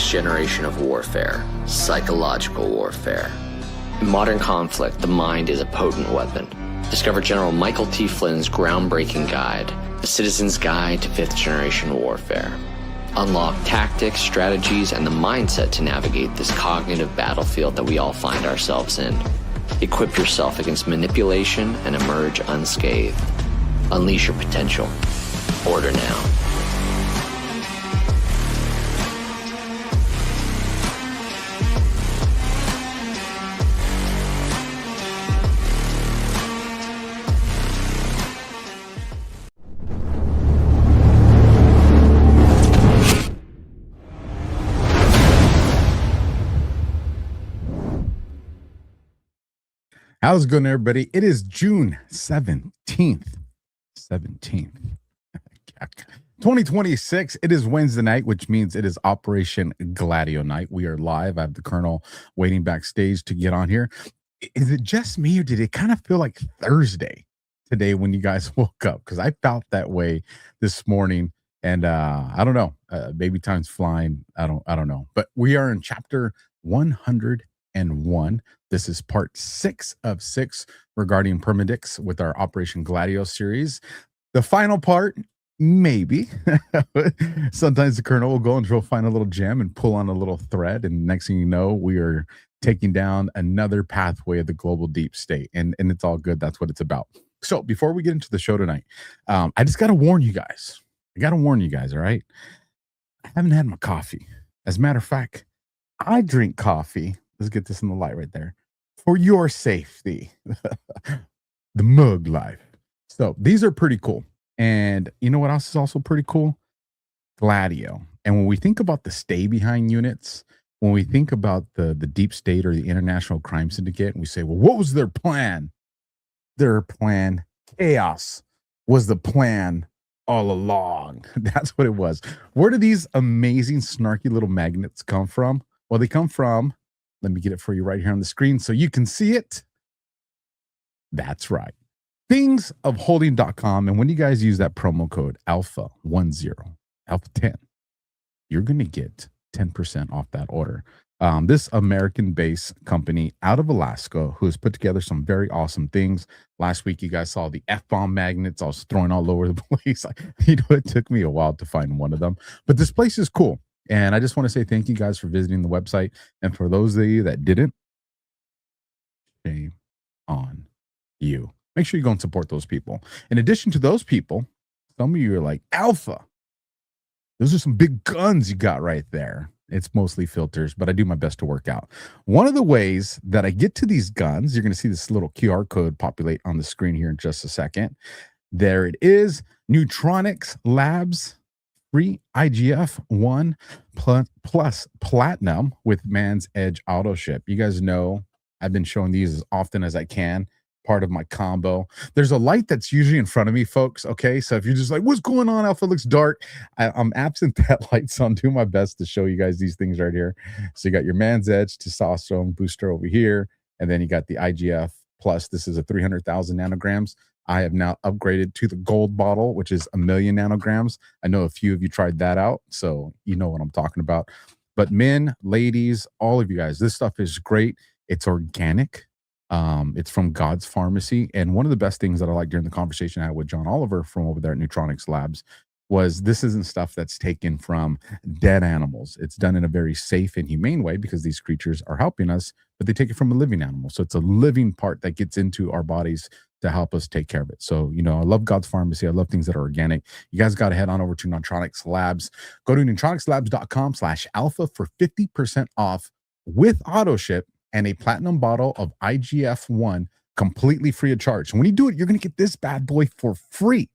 next generation of warfare, psychological warfare. In modern conflict, the mind is a potent weapon. Discover General Michael T. Flynn's groundbreaking guide, The Citizen's Guide to Fifth Generation Warfare. Unlock tactics, strategies, and the mindset to navigate this cognitive battlefield that we all find ourselves in. Equip yourself against manipulation and emerge unscathed. Unleash your potential. Order now. How's it going, everybody? It is June 17th. 2026. It is Wednesday night, which means it is Operation Gladio night. We are live. I have the Colonel waiting backstage to get on here. Is it just me, or did it kind of feel like Thursday today when you guys woke up? Because I felt that way this morning, and I don't know. Maybe time's flying. I don't know. But we are in chapter 101. This is part 6 of 6 regarding Permindex with our Operation Gladio series. The final part, maybe. Sometimes the Colonel will go and find a little gem and pull on a little thread, and next thing you know, we are taking down another pathway of the global deep state, and it's all good. That's what it's about. So before we get into the show tonight, I just got to warn you guys. All right? I haven't had my coffee. As a matter of fact, I drink coffee. Let's get this in the light right there. For your safety. The mug life. So these are pretty cool. And you know what else is also pretty cool? Gladio. And when we think about the stay behind units, when we think about the deep state or the international crime syndicate, and we say, well, what was their plan? Their plan, chaos, was the plan all along. That's what it was. Where do these amazing, snarky little magnets come from? Well, they come from, let me get it for you right here on the screen so you can see it. That's right. Thingsofholding.com. And when you guys use that promo code ALPHA10, ALPHA10, you're going to get 10% off that order. This American-based company out of Alaska who has put together some very awesome things. Last week, you guys saw the F-bomb magnets I was throwing all over the place. It took me a while to find one of them. But this place is cool. And I just want to say thank you guys for visiting the website. And for those of you that didn't, shame on you. Make sure you go and support those people. In addition to those people, some of you are like, Alpha, those are some big guns you got right there. It's mostly filters, but I do my best to work out. One of the ways that I get to these guns, you're going to see this little QR code populate on the screen here in just a second. There it is. Neutronics Labs. Free IGF-1 plus platinum with Man's Edge auto ship. You guys know I've been showing these as often as I can, part of my combo. There's a light that's usually in front of me, folks. Okay, so if you're just like, what's going on, Alpha? It looks dark. I'm absent that light, so I'm doing my best to show you guys these things right here. So you got your Man's Edge testosterone booster over here, and then you got the IGF plus. This is a 300,000 nanograms. I have now upgraded to the gold bottle, which is 1,000,000 nanograms. I know a few of you tried that out, so you know what I'm talking about. But men, ladies, all of you guys, this stuff is great. It's organic. It's from God's Pharmacy. And one of the best things that I liked during the conversation I had with John Oliver from over there at Neutronics Labs was this isn't stuff that's taken from dead animals. It's done in a very safe and humane way because these creatures are helping us, but they take it from a living animal. So it's a living part that gets into our bodies to help us take care of it. So, you know, I love God's Pharmacy. I love things that are organic. You guys got to head on over to Neutronics Labs. Go to neutronicslabs.com/alpha for 50% off with auto ship and a platinum bottle of IGF-1 completely free of charge. And when you do it, you're going to get this bad boy for free.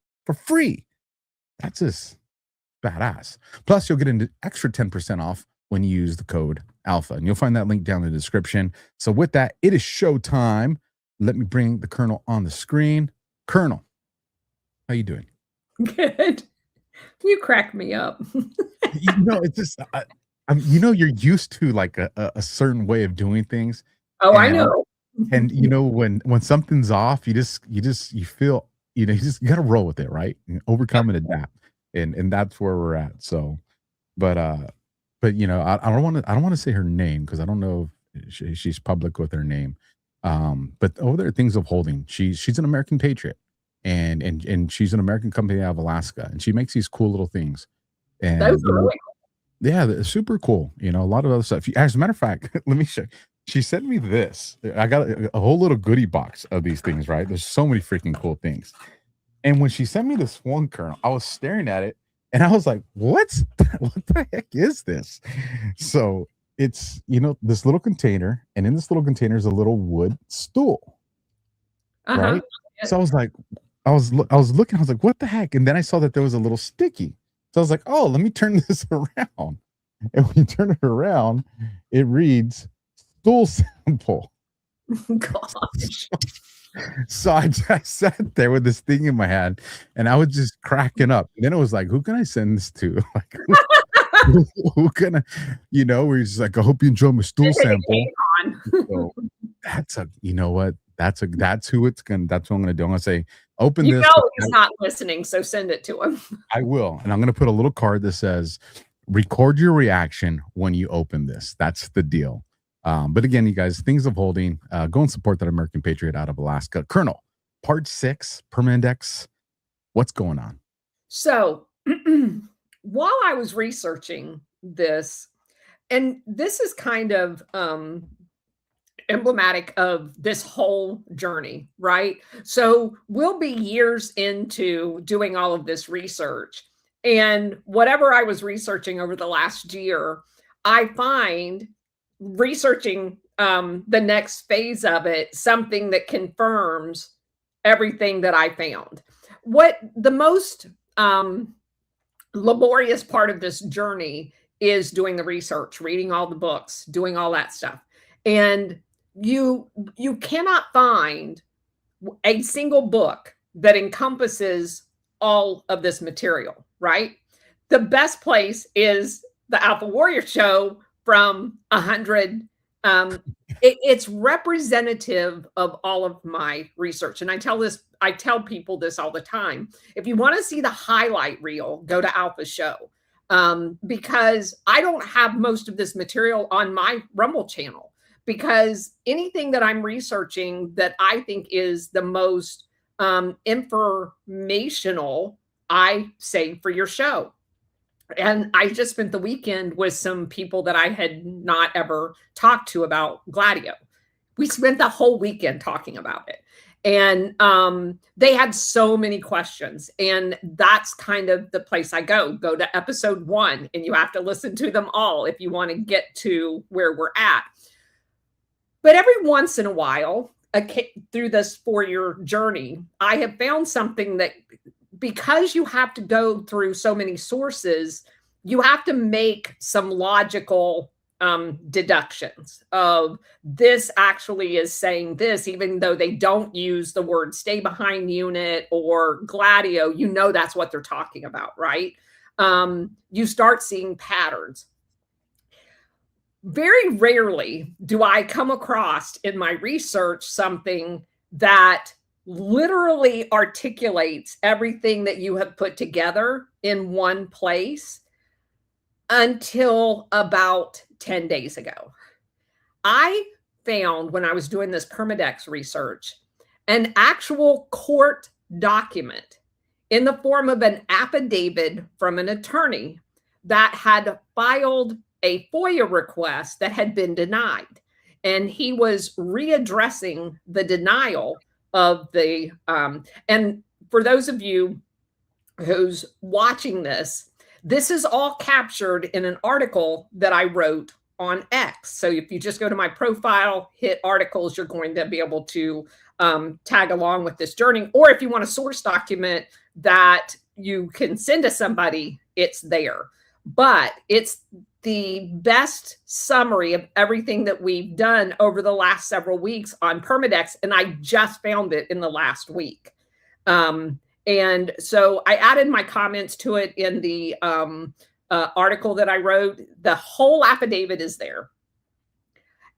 That's just badass. Plus, you'll get an extra 10% off when you use the code ALPHA. And you'll find that link down in the description. So with that, it is showtime. Let me bring the Colonel on the screen. Colonel, how you doing? Good. You crack me up. You know, it's just, you know, you're used to like a certain way of doing things. Oh, I know. And you know, when something's off, you feel, you know, you got to roll with it, right? And overcome and adapt. And that's where we're at. So, but but I don't want to say her name because I don't know if she's public with her name. But over there, things of holding. She's an American patriot, and she's an American company out of Alaska, and she makes these cool little things. And Those are really yeah, they're super cool. A lot of other stuff. As a matter of fact, let me show. She sent me this. I got a whole little goodie box of these things. Right? There's so many freaking cool things. And when she sent me this one kernel, I was staring at it, and I was like, what the heck is this? So it's, this little container, and in this little container is a little wood stool, right? So I was like, I was looking, I was like, what the heck? And then I saw that there was a little sticky. So I was like, oh, let me turn this around. And when you turn it around, it reads stool sample. gosh. So I sat there with this thing in my hand, and I was just cracking up. And then it was like, who can I send this to? Like, who can I, where he's like, I hope you enjoy my stool sample. So that's who it's gonna. That's what I'm gonna do. I'm gonna say, open this. He's not listening, so send it to him. I will, and I'm gonna put a little card that says, record your reaction when you open this. That's the deal. But again, you guys, things of holding, go and support that American patriot out of Alaska. Colonel, part 6, Permindex. What's going on? So while I was researching this, and this is kind of emblematic of this whole journey, right? So we'll be years into doing all of this research. And whatever I was researching over the last year, I find researching the next phase of it, something that confirms everything that I found. What the most laborious part of this journey is doing the research, reading all the books, doing all that stuff. And you cannot find a single book that encompasses all of this material, right? The best place is the AlphaWarrior Show from 100. It's representative of all of my research. And I tell people this all the time. If you want to see the highlight reel, go to Alpha Show. Because I don't have most of this material on my Rumble channel, because anything that I'm researching that I think is the most informational, I save for your show. And I just spent the weekend with some people that I had not ever talked to about Gladio. We spent the whole weekend talking about it. And they had so many questions. And that's kind of the place I go. Go to episode 1, and you have to listen to them all if you want to get to where we're at. But every once in a while, through this 4-year journey, I have found something that, because you have to go through so many sources, you have to make some logical deductions of this actually is saying this, even though they don't use the word stay behind unit or Gladio, that's what they're talking about, right? You start seeing patterns. Very rarely do I come across in my research something that literally articulates everything that you have put together in one place until about 10 days ago. I found, when I was doing this Permindex research, an actual court document in the form of an affidavit from an attorney that had filed a FOIA request that had been denied. And he was readdressing the denial of the, and for those of you who's watching this, this is all captured in an article that I wrote on X. So if you just go to my profile, hit articles, you're going to be able to tag along with this journey. Or if you want a source document that you can send to somebody, it's there. But it's the best summary of everything that we've done over the last several weeks on Permindex, and I just found it in the last week. And so I added my comments to it in the article that I wrote. The whole affidavit is there.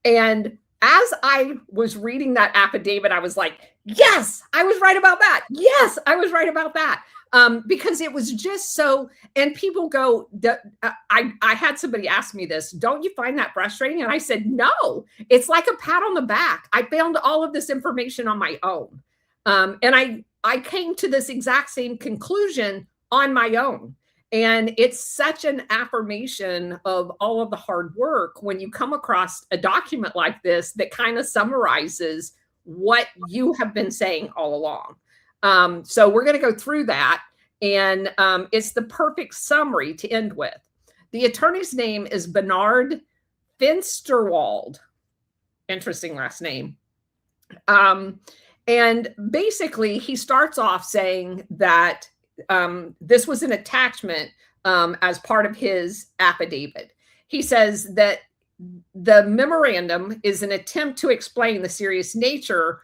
And as I was reading that affidavit, I was like, yes, I was right about that. Yes, I was right about that. because it was just so, and people go, I had somebody ask me this, don't you find that frustrating? And I said, no, it's like a pat on the back. I found all of this information on my own. And I came to this exact same conclusion on my own. And it's such an affirmation of all of the hard work when you come across a document like this that kind of summarizes what you have been saying all along. So we're going to go through that. And it's the perfect summary to end with. The attorney's name is Bernard Finsterwald. Interesting last name. And basically, he starts off saying that this was an attachment as part of his affidavit. He says that the memorandum is an attempt to explain the serious nature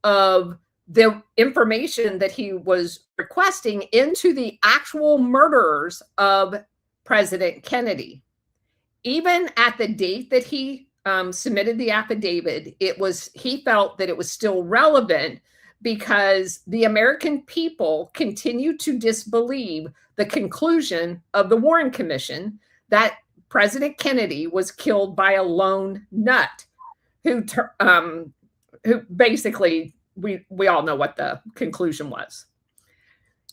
of the information that he was requesting into the actual murderers of President Kennedy. Even at the date that he submitted the affidavit, he felt that it was still relevant because the American people continue to disbelieve the conclusion of the Warren Commission that President Kennedy was killed by a lone nut who basically, we all know what the conclusion was.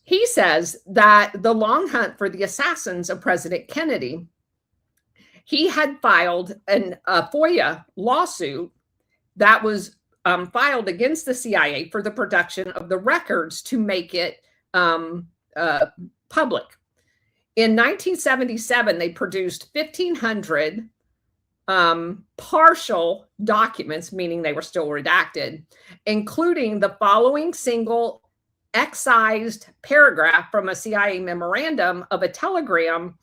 He says that the long hunt for the assassins of President Kennedy, he had filed a FOIA lawsuit that was filed against the CIA for the production of the records to make it public. In 1977, they produced 1,500 partial documents, meaning they were still redacted, including the following single excised paragraph from a CIA memorandum of a telegram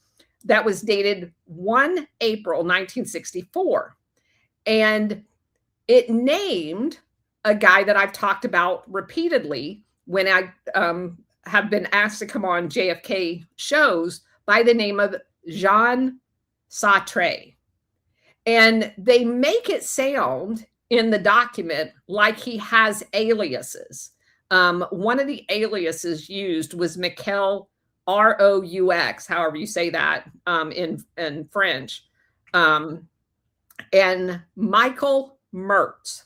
that was dated 1 April 1964. And it named a guy that I've talked about repeatedly when I have been asked to come on JFK shows by the name of Jean Sartre. And they make it sound in the document like he has aliases. One of the aliases used was Michael Roux, however you say that in French, and Michael Mertz.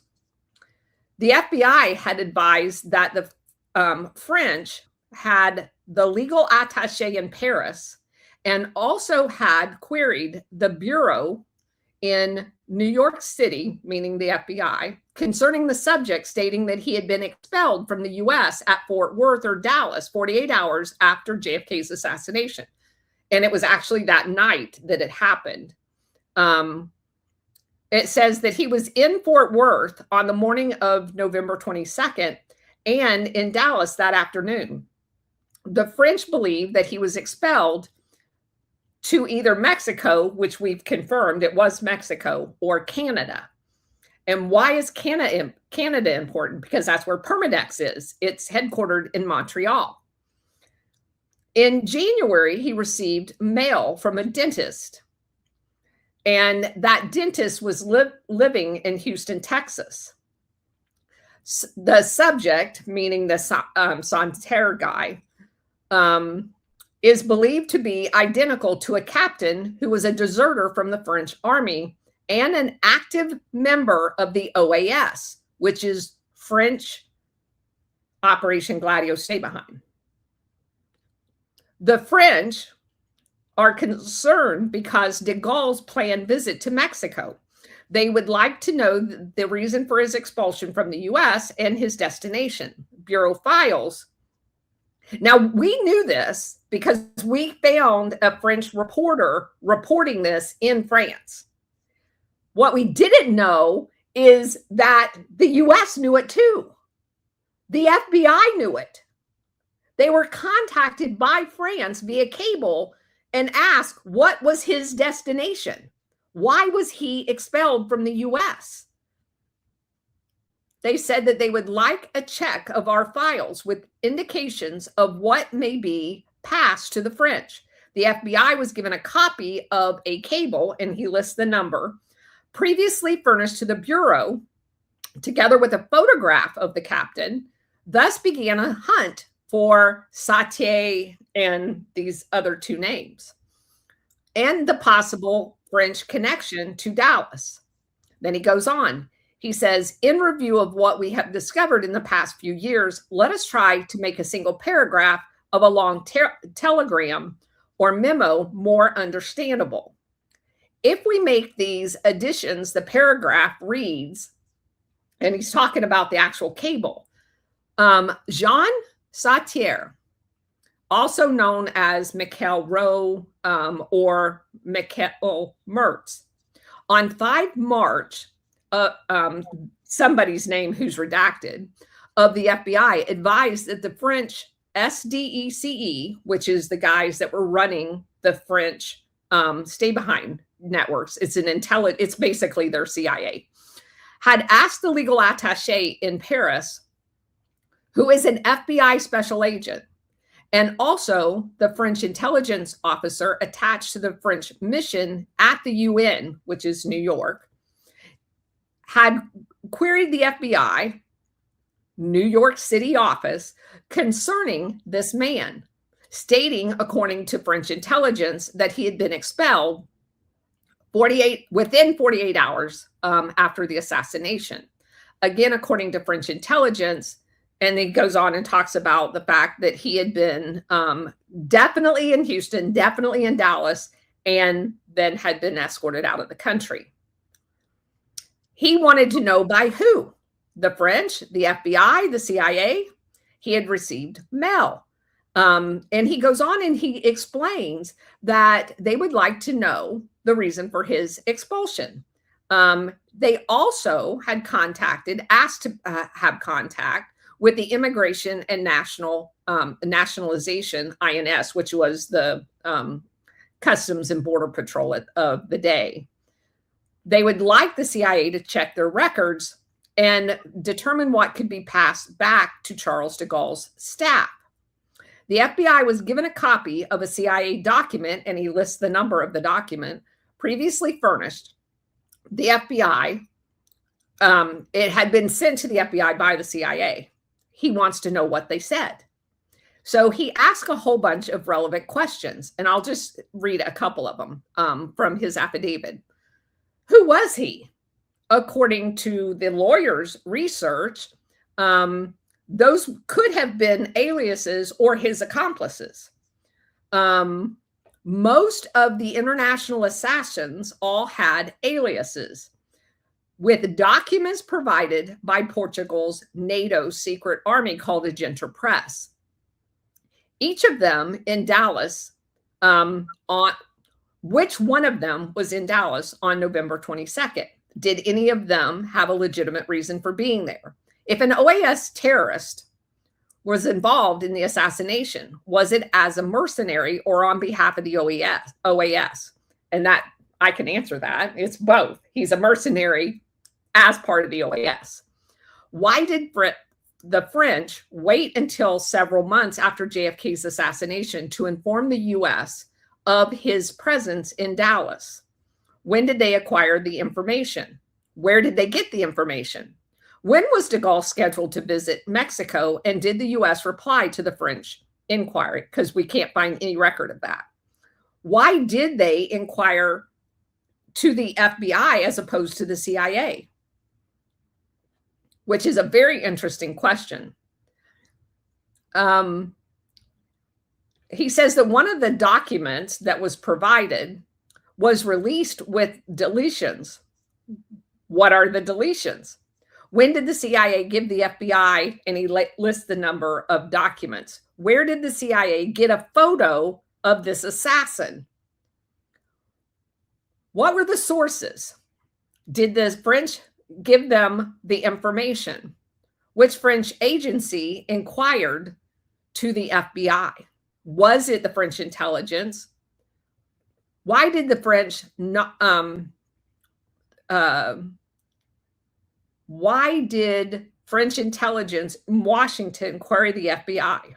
The FBI had advised that the French had the legal attaché in Paris and also had queried the bureau in New York City, meaning the FBI, concerning the subject, stating that he had been expelled from the U.S. at Fort Worth or Dallas 48 hours after JFK's assassination. And it was actually that night that it happened. It says that he was in Fort Worth on the morning of November 22nd and in Dallas that afternoon. The French believe that he was expelled to either Mexico, which we've confirmed it was Mexico, or Canada. And why is Canada important? Because that's where Permindex is. It's headquartered in Montreal. In January, he received mail from a dentist. And that dentist was living in Houston, Texas. The subject, meaning the Santerre guy, is believed to be identical to a captain who was a deserter from the French army and an active member of the OAS, which is French Operation Gladio Stay Behind. The French are concerned because de Gaulle's planned visit to Mexico. They would like to know the reason for his expulsion from the U.S. and his destination. Bureau files. Now, we knew this because we found a French reporter reporting this in France. What we didn't know is that the U.S. knew it too. The FBI knew it. They were contacted by France via cable and asked what was his destination. Why was he expelled from the U.S.? They said that they would like a check of our files with indications of what may be passed to the French. The FBI was given a copy of a cable, and he lists the number, previously furnished to the Bureau, together with a photograph of the captain, thus began a hunt for Satie and these other two names, and the possible French connection to Dallas. Then he goes on. He says, in review of what we have discovered in the past few years, let us try to make a single paragraph of a long telegram or memo more understandable. If we make these additions, the paragraph reads, and he's talking about the actual cable. Jean Sautier, also known as Michael Rowe or Michael Mertz, on 5 March, somebody's name who's redacted, of the FBI advised that the French SDECE, which is the guys that were running the French stay behind networks, it's basically their CIA, had asked the legal attaché in Paris, who is an FBI special agent, and also the French intelligence officer attached to the French mission at the UN, which is New York, had queried the FBI New York City office concerning this man, stating, according to French intelligence, that he had been expelled within 48 hours after the assassination. Again, according to French intelligence, and he goes on and talks about the fact that he had been definitely in Houston, definitely in Dallas, and then had been escorted out of the country. He wanted to know by who? The French, the FBI, the CIA. He had received mail. And he goes on and he explains that they would like to know the reason for his expulsion. They also had asked to have contact with the Immigration and Nationalization, INS, which was the Customs and Border Patrol of the day. They would like the CIA to check their records and determine what could be passed back to Charles de Gaulle's staff. The FBI was given a copy of a CIA document, and he lists the number of the document, previously furnished. The FBI, it had been sent to the FBI by the CIA. He wants to know what they said. So he asked a whole bunch of relevant questions, and I'll just read a couple of them from his affidavit. Who was he? According to the lawyer's research, those could have been aliases or his accomplices. Most of the international assassins all had aliases, with documents provided by Portugal's NATO secret army called the Agente Press. Each of them in Dallas, which one of them was in Dallas on November 22nd? Did any of them have a legitimate reason for being there? If an OAS terrorist was involved in the assassination, was it as a mercenary or on behalf of the OAS? And that, I can answer that. It's both. He's a mercenary as part of the OAS. Why did the French wait until several months after JFK's assassination to inform the U.S. of his presence in Dallas? When did they acquire the information? Where did they get the information? When was de Gaulle scheduled to visit Mexico, and did the U.S. reply to the French inquiry? Because we can't find any record of that. Why did they inquire to the FBI as opposed to the CIA? Which is a very interesting question. He says that one of the documents that was provided was released with deletions. What are the deletions? When did the CIA give the FBI, and he lists the number of documents. Where did the CIA get a photo of this assassin? What were the sources? Did the French give them the information? Which French agency inquired to the FBI? Was it the French intelligence? Why did the French not, why did French intelligence in Washington query the FBI?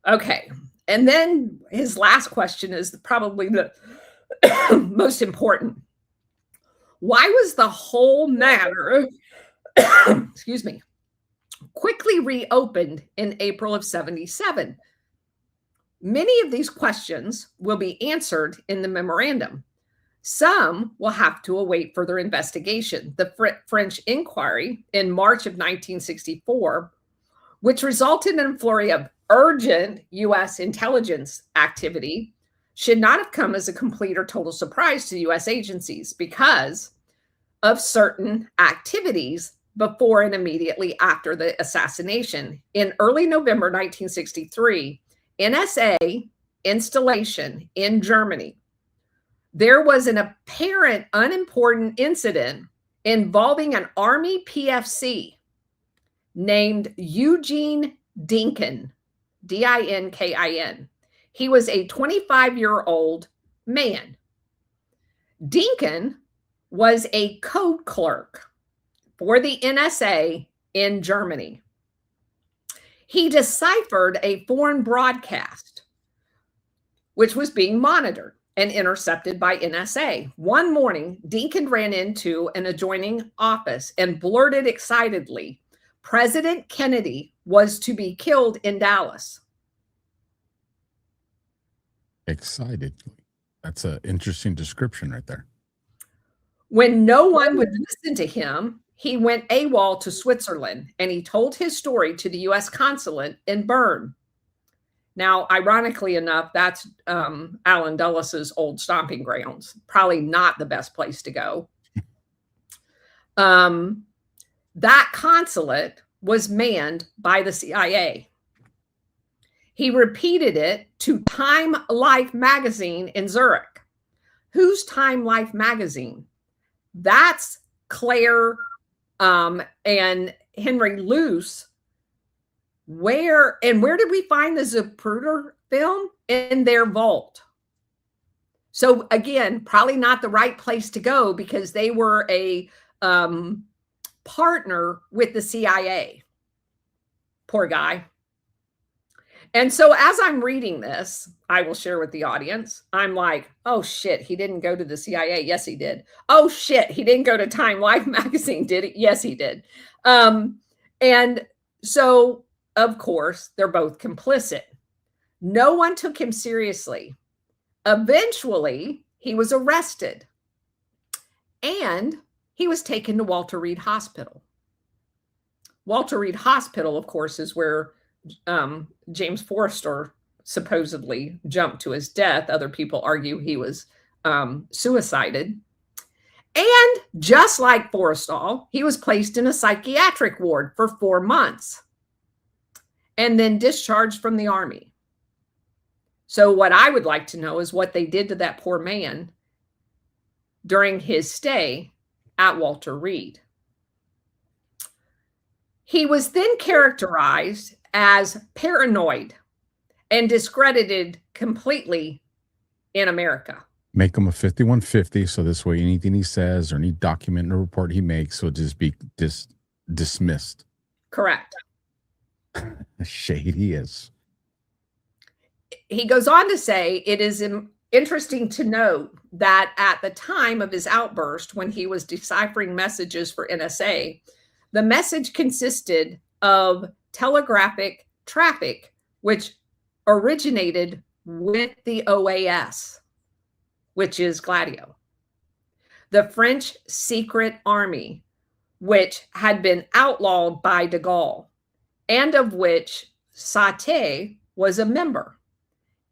Okay. And then his last question is probably the most important. Why was the whole matter, excuse me, quickly reopened in April of 77. Many of these questions will be answered in the memorandum. Some will have to await further investigation. The French inquiry in March of 1964, which resulted in a flurry of urgent U.S. intelligence activity, should not have come as a complete or total surprise to U.S. agencies because of certain activities before and immediately after the assassination. In early November 1963, NSA installation in Germany, there was an apparent unimportant incident involving an Army PFC named Eugene Dinkin, Dinkin. He was a 25-year-old man. Dinkin was a code clerk for the NSA in Germany. He deciphered a foreign broadcast, which was being monitored and intercepted by NSA. One morning, Dinkin ran into an adjoining office and blurted excitedly, President Kennedy was to be killed in Dallas. Excitedly. That's an interesting description right there. When no one would listen to him, he went AWOL to Switzerland, and he told his story to the U.S. consulate in Bern. Now, ironically enough, that's Alan Dulles' old stomping grounds. Probably not the best place to go. That consulate was manned by the CIA. He repeated it to Time Life magazine in Zurich. Who's Time Life magazine? That's Claire and Henry Luce. Where did we find the Zapruder film? In their vault. So again, probably not the right place to go because they were a partner with the CIA. Poor guy. And so as I'm reading this, I will share with the audience, I'm like, oh shit, he didn't go to the CIA. Yes, he did. Oh shit, he didn't go to Time Life magazine, did he? Yes, he did. And so, of course, they're both complicit. No one took him seriously. Eventually, he was arrested and he was taken to Walter Reed Hospital. Walter Reed Hospital, of course, is where James Forrestal supposedly jumped to his death. Other people argue he was suicided. And just like Forrestal, he was placed in a psychiatric ward for 4 months and then discharged from the Army. So what I would like to know is what they did to that poor man during his stay at Walter Reed. He was then characterized as paranoid and discredited completely in America. Make him a 5150, so this way anything he says or any document or report he makes will just be dismissed. Correct. Shady he is. He goes on to say, it is interesting to note that at the time of his outburst, when he was deciphering messages for NSA, the message consisted of telegraphic traffic, which originated with the OAS, which is Gladio, the French secret army, which had been outlawed by de Gaulle, and of which Saté was a member.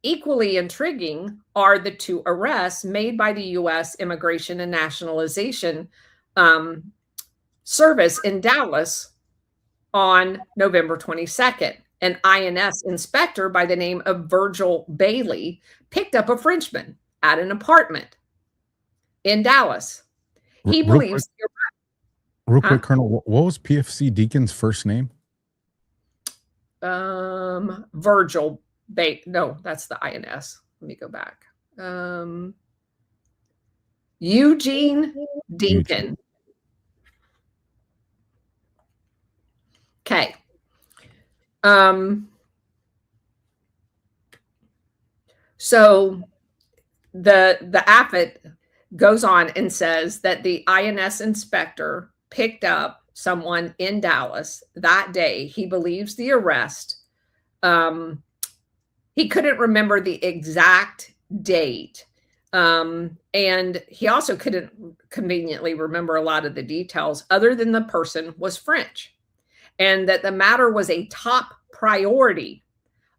Equally intriguing are the 2 arrests made by the U.S. Immigration and Nationalization Service in Dallas on November 22nd. An INS inspector by the name of Virgil Bailey picked up a Frenchman at an apartment in Dallas. He believes... Real quick, Colonel, what was PFC Deacon's first name? Virgil Bailey. No, that's the INS. Let me go back. Eugene Dinkin. Okay. So the affidavit goes on and says that the INS inspector picked up someone in Dallas that day. He believes the arrest. He couldn't remember the exact date. And he also couldn't conveniently remember a lot of the details other than the person was French and that the matter was a top priority.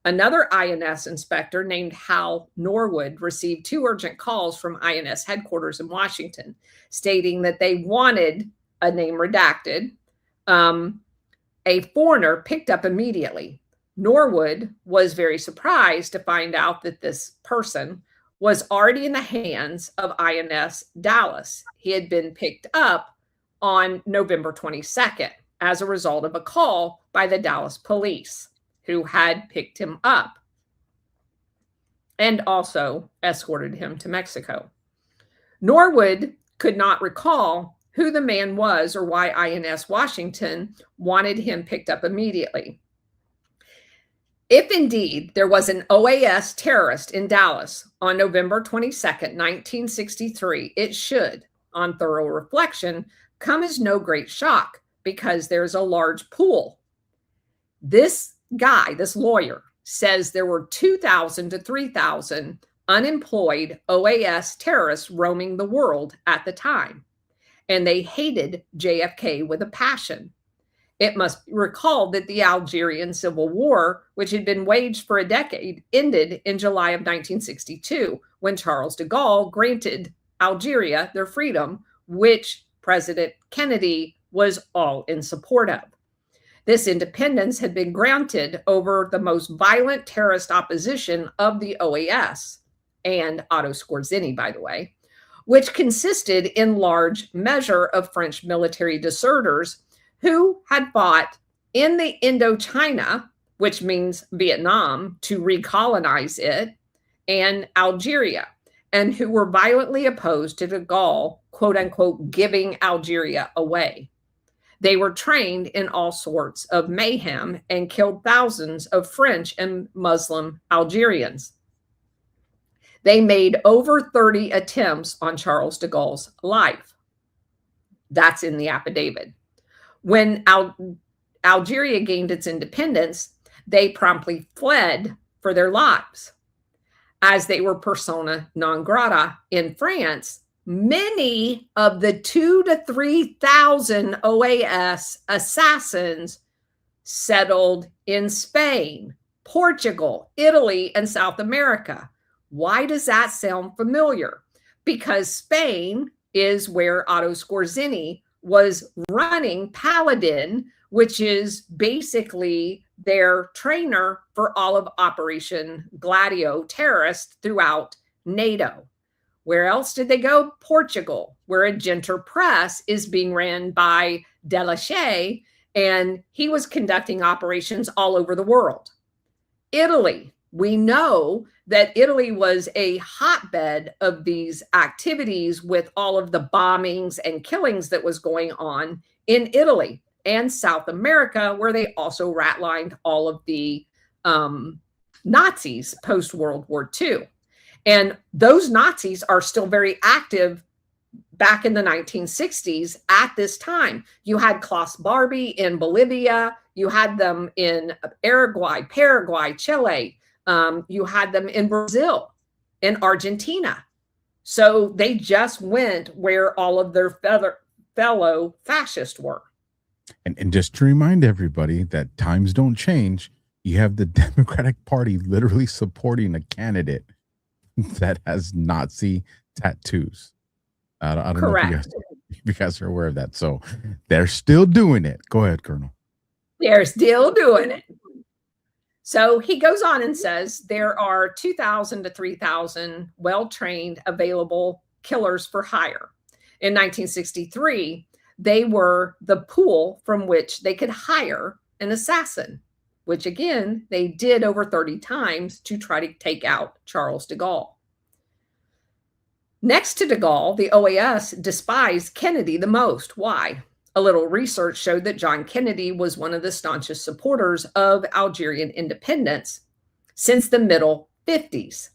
Another INS inspector named Hal Norwood received 2 urgent calls from INS headquarters in Washington stating that they wanted a name redacted. A foreigner picked up immediately. Norwood was very surprised to find out that this person was already in the hands of INS Dallas. He had been picked up on November 22nd as a result of a call by the Dallas police, who had picked him up and also escorted him to Mexico. Norwood could not recall who the man was or why INS Washington wanted him picked up immediately. If indeed there was an OAS terrorist in Dallas on November 22nd, 1963, it should, on thorough reflection, come as no great shock because there's a large pool. This guy, this lawyer, says there were 2,000 to 3,000 unemployed OAS terrorists roaming the world at the time, and they hated JFK with a passion. It must be recalled that the Algerian Civil War, which had been waged for a decade, ended in July of 1962 when Charles de Gaulle granted Algeria their freedom, which President Kennedy was all in support of. This independence had been granted over the most violent terrorist opposition of the OAS, and Otto Skorzeny, by the way, which consisted in large measure of French military deserters who had fought in the Indochina, which means Vietnam, to recolonize it, and Algeria, and who were violently opposed to de Gaulle, quote unquote, giving Algeria away. They were trained in all sorts of mayhem and killed thousands of French and Muslim Algerians. They made over 30 attempts on Charles de Gaulle's life. That's in the affidavit. When Algeria gained its independence, they promptly fled for their lives. As they were persona non grata in France, many of the 2,000 to 3,000 OAS assassins settled in Spain, Portugal, Italy, and South America. Why does that sound familiar? Because Spain is where Otto Skorzeny was running Paladin, which is basically their trainer for all of Operation Gladio terrorists throughout NATO. Where else did they go? Portugal, where a Genter press is being ran by Delachaux, and he was conducting operations all over the world. Italy, we know that Italy was a hotbed of these activities with all of the bombings and killings that was going on in Italy and South America, where they also ratlined all of the Nazis post-World War II. And those Nazis are still very active back in the 1960s at this time. You had Klaus Barbie in Bolivia. You had them in Uruguay, Paraguay, Chile. You had them in Brazil, in Argentina. So they just went where all of their fellow fascists were. And just to remind everybody that times don't change, you have the Democratic Party literally supporting a candidate that has Nazi tattoos. I don't Correct. know if you guys are aware of that. So they're still doing it. Go ahead, Colonel. They're still doing it. So he goes on and says there are 2,000 to 3,000 well-trained available killers for hire. In 1963, they were the pool from which they could hire an assassin, which again, they did over 30 times to try to take out Charles de Gaulle. Next to de Gaulle, the OAS despised Kennedy the most. Why? A little research showed that John Kennedy was one of the staunchest supporters of Algerian independence since the middle 50s.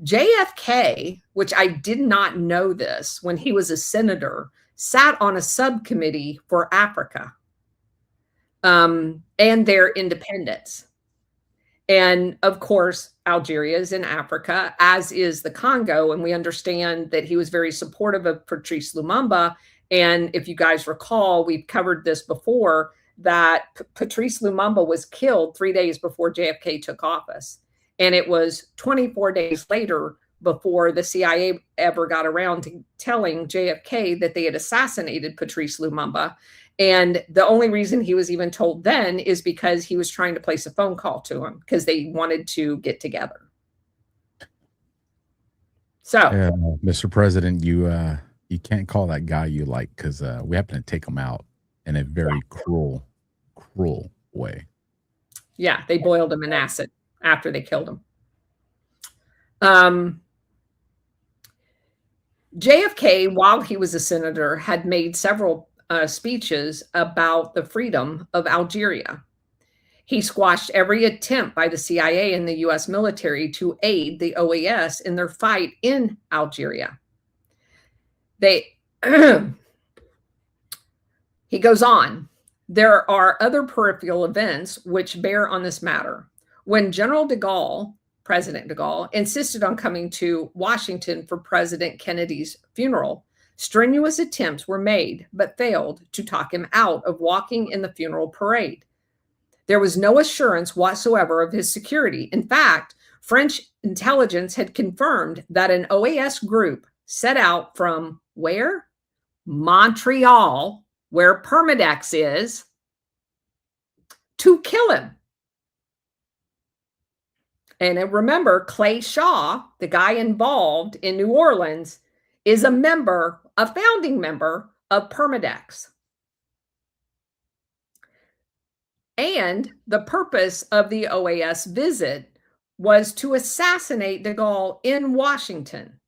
JFK, which I did not know this when he was a senator, sat on a subcommittee for Africa and their independence. And of course, Algeria is in Africa, as is the Congo. And we understand that he was very supportive of Patrice Lumumba. And if you guys recall, we've covered this before, that Patrice Lumumba was killed 3 days before JFK took office. And it was 24 days later before the CIA ever got around to telling JFK that they had assassinated Patrice Lumumba. And the only reason he was even told then is because he was trying to place a phone call to him because they wanted to get together. So, Mr. President, you can't call that guy you like, because we happen to take him out in a very cruel way. Yeah, they boiled him in acid after they killed him. JFK, while he was a senator, had made several speeches about the freedom of Algeria. He squashed every attempt by the CIA and the US military to aid the OAS in their fight in Algeria. He goes on, there are other peripheral events which bear on this matter. When President de Gaulle, insisted on coming to Washington for President Kennedy's funeral, strenuous attempts were made, but failed to talk him out of walking in the funeral parade. There was no assurance whatsoever of his security. In fact, French intelligence had confirmed that an OAS group set out from where? Montreal, where Permindex is, to kill him. And remember, Clay Shaw, the guy involved in New Orleans, is a founding member of Permindex. And the purpose of the OAS visit was to assassinate de Gaulle in Washington.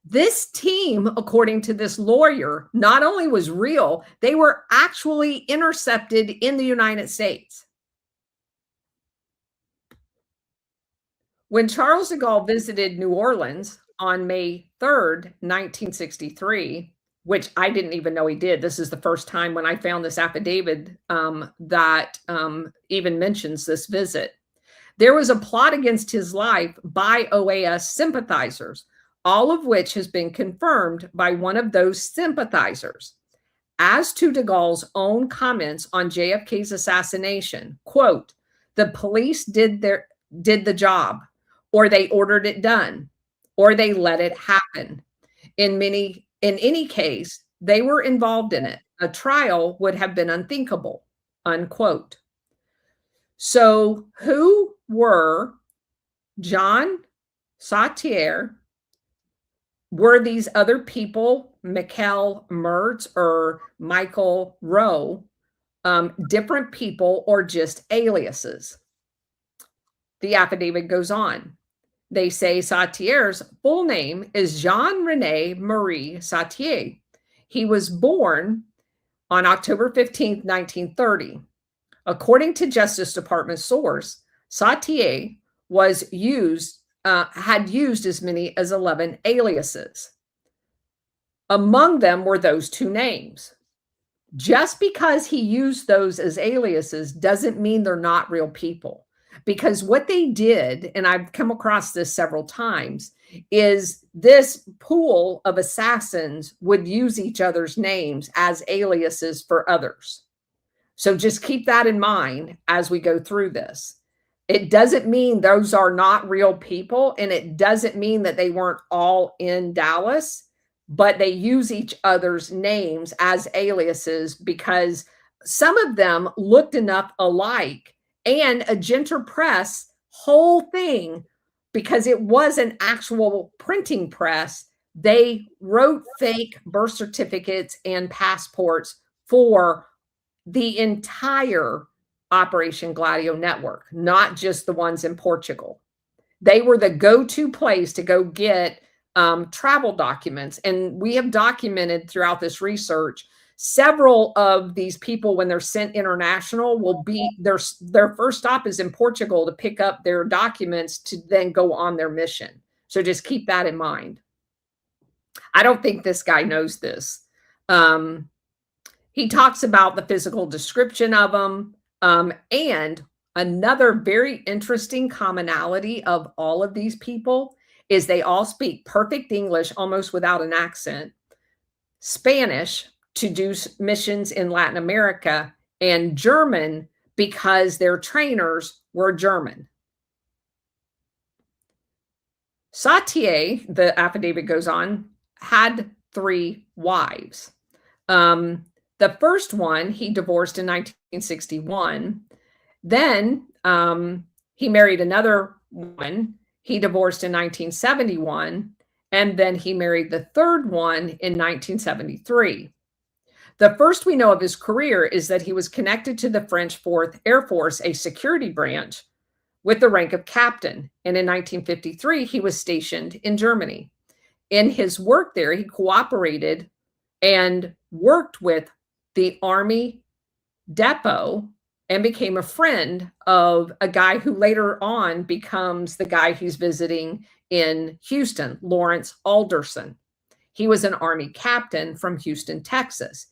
This team, according to this lawyer, not only was real, they were actually intercepted in the United States. When Charles de Gaulle visited New Orleans on May 3rd, 1963, which I didn't even know he did. This is the first time when I found this affidavit that even mentions this visit. There was a plot against his life by OAS sympathizers, all of which has been confirmed by one of those sympathizers. As to de Gaulle's own comments on JFK's assassination, quote, the police did the job, or they ordered it done, or they let it happen. In any case, they were involved in it. A trial would have been unthinkable, unquote. So who were John Sautier? Were these other people, Michael Mertz or Michael Rowe, different people or just aliases? The affidavit goes on. They say Sautier's full name is Jean-René Marie Sautier. He was born on October 15th, 1930. According to Justice Department source, Sautier had used as many as 11 aliases. Among them were those two names. Just because he used those as aliases doesn't mean they're not real people. Because what they did, and I've come across this several times, is this pool of assassins would use each other's names as aliases for others. So just keep that in mind as we go through this. It doesn't mean those are not real people, and it doesn't mean that they weren't all in Dallas, but they use each other's names as aliases because some of them looked enough alike. And Agenter Press whole thing, because it was an actual printing press, they wrote fake birth certificates and passports for the entire Operation Gladio network, not just the ones in Portugal. They were the go-to place to go get travel documents. And we have documented throughout this research several of these people, when they're sent international, will be their first stop is in Portugal to pick up their documents to then go on their mission. So just keep that in mind. I don't think this guy knows this. He talks about the physical description of them. And another very interesting commonality of all of these people is they all speak perfect English, almost without an accent, Spanish to do missions in Latin America, and German because their trainers were German. Sautier, the affidavit goes on, had 3 wives. The first one he divorced in 1961. Then he married another one. He divorced in 1971. And then he married the third one in 1973. The first we know of his career is that he was connected to the French 4th Air Force, a security branch, with the rank of captain. And in 1953, he was stationed in Germany. In his work there, he cooperated and worked with the Army depot and became a friend of a guy who later on becomes the guy he's visiting in Houston, Lawrence Alderson. He was an Army captain from Houston, Texas.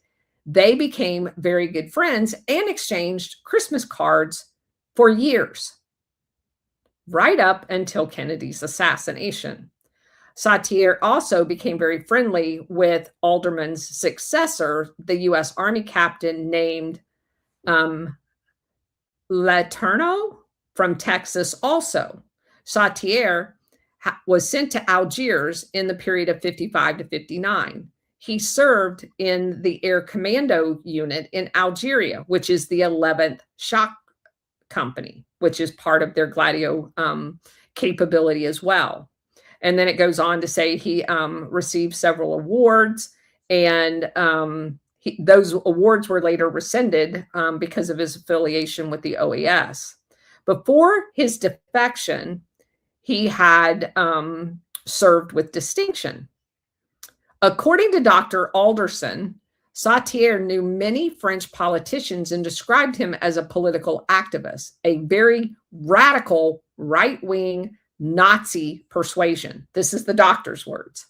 They became very good friends and exchanged Christmas cards for years, right up until Kennedy's assassination. Sautier also became very friendly with Alderman's successor, the U.S. Army captain named Letourneau from Texas also. Sautier was sent to Algiers in the period of 55 to 59. He served in the Air Commando Unit in Algeria, which is the 11th Shock Company, which is part of their Gladio capability as well. And then it goes on to say he received several awards, and those awards were later rescinded because of his affiliation with the OAS. Before his defection, he had served with distinction. According to Dr. Alderson, Sautier knew many French politicians and described him as a political activist, a very radical right-wing Nazi persuasion. This is the doctor's words.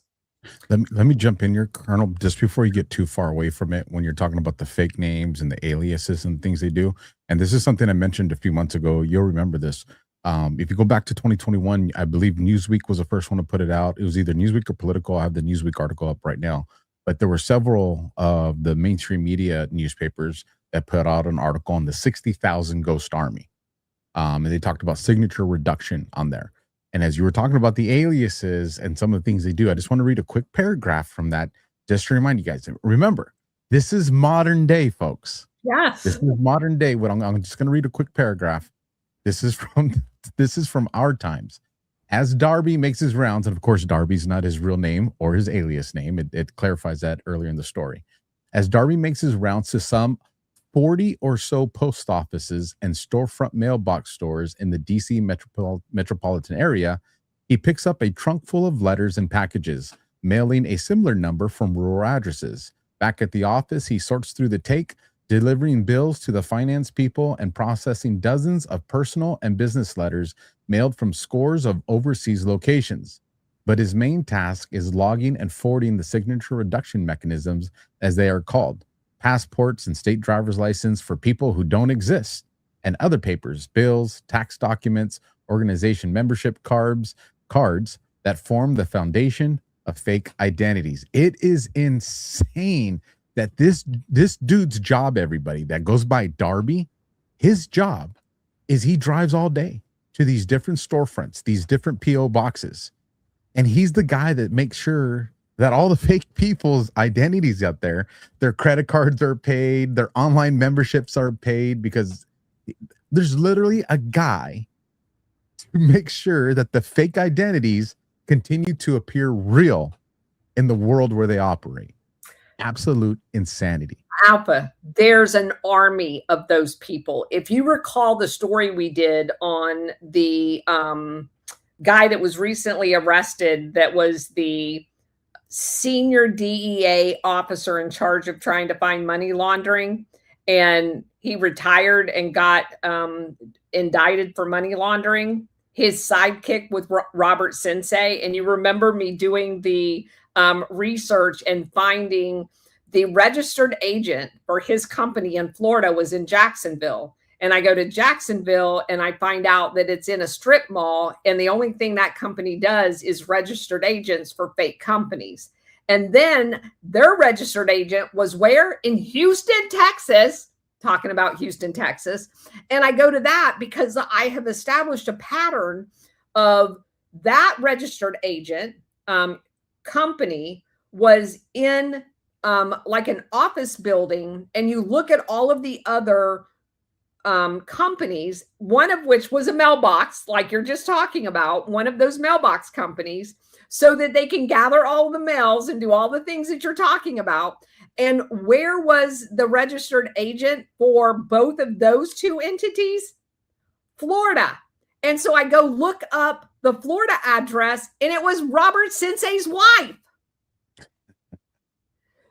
Let me jump in here, Colonel, just before you get too far away from it, when you're talking about the fake names and the aliases and things they do. And this is something I mentioned a few months ago. You'll remember this. If you go back to 2021, I believe Newsweek was the first one to put it out. It was either Newsweek or Political. I have the Newsweek article up right now. But there were several of the mainstream media newspapers that put out an article on the 60,000 Ghost Army. And they talked about signature reduction on there. And as you were talking about the aliases and some of the things they do, I just want to read a quick paragraph from that just to remind you guys. Remember, this is modern day, folks. Yes. This is modern day. I'm just going to read a quick paragraph. This is from our times. As Darby makes his rounds, and of course, Darby's not his real name or his alias name. It clarifies that earlier in the story. As Darby makes his rounds to some 40 or so post offices and storefront mailbox stores in the DC metropolitan area, he picks up a trunk full of letters and packages, mailing a similar number from rural addresses. Back at the office, he sorts through the take, delivering bills to the finance people and processing dozens of personal and business letters mailed from scores of overseas locations. But his main task is logging and forwarding the signature reduction mechanisms, as they are called, passports and state driver's license for people who don't exist, and other papers, bills, tax documents, organization membership cards that form the foundation of fake identities. It is insane that this dude's job, everybody, that goes by Darby, his job is he drives all day to these different storefronts, these different P.O. boxes. And he's the guy that makes sure that all the fake people's identities out there, their credit cards are paid, their online memberships are paid, because there's literally a guy to make sure that the fake identities continue to appear real in the world where they operate. Absolute insanity. Alpha, there's an army of those people. If you recall the story we did on the guy that was recently arrested, that was the senior DEA officer in charge of trying to find money laundering, and he retired and got indicted for money laundering. His sidekick with Robert Sensei, and you remember me doing the research and finding the registered agent for his company in Florida was in Jacksonville. And I go to Jacksonville and I find out that it's in a strip mall. And the only thing that company does is registered agents for fake companies. And then their registered agent was where? In Houston, Texas. Talking about Houston, Texas. And I go to that because I have established a pattern of that registered agent company was in like an office building, and you look at all of the other companies, one of which was a mailbox, like you're just talking about, one of those mailbox companies, so that they can gather all the mails and do all the things that you're talking about. And where was the registered agent for both of those two entities? Florida. And so I go look up the Florida address, and it was Robert Sensei's wife.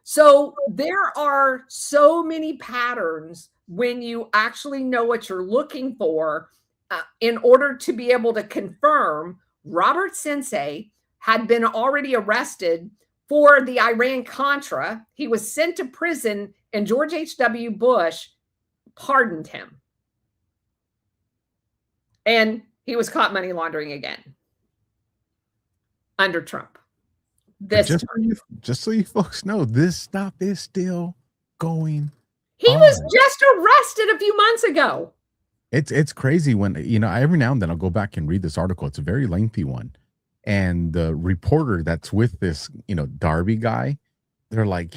So there are so many patterns when you actually know what you're looking for in order to be able to confirm Robert Sensei had been already arrested for the Iran-Contra. He was sent to prison, and George H.W. Bush pardoned him. And he was caught money laundering again under Trump. Just so you folks know, this stuff is still going. He was just arrested a few months ago. It's crazy when, every now and then I'll go back and read this article. It's a very lengthy one. And the reporter that's with this, Darby guy, they're like,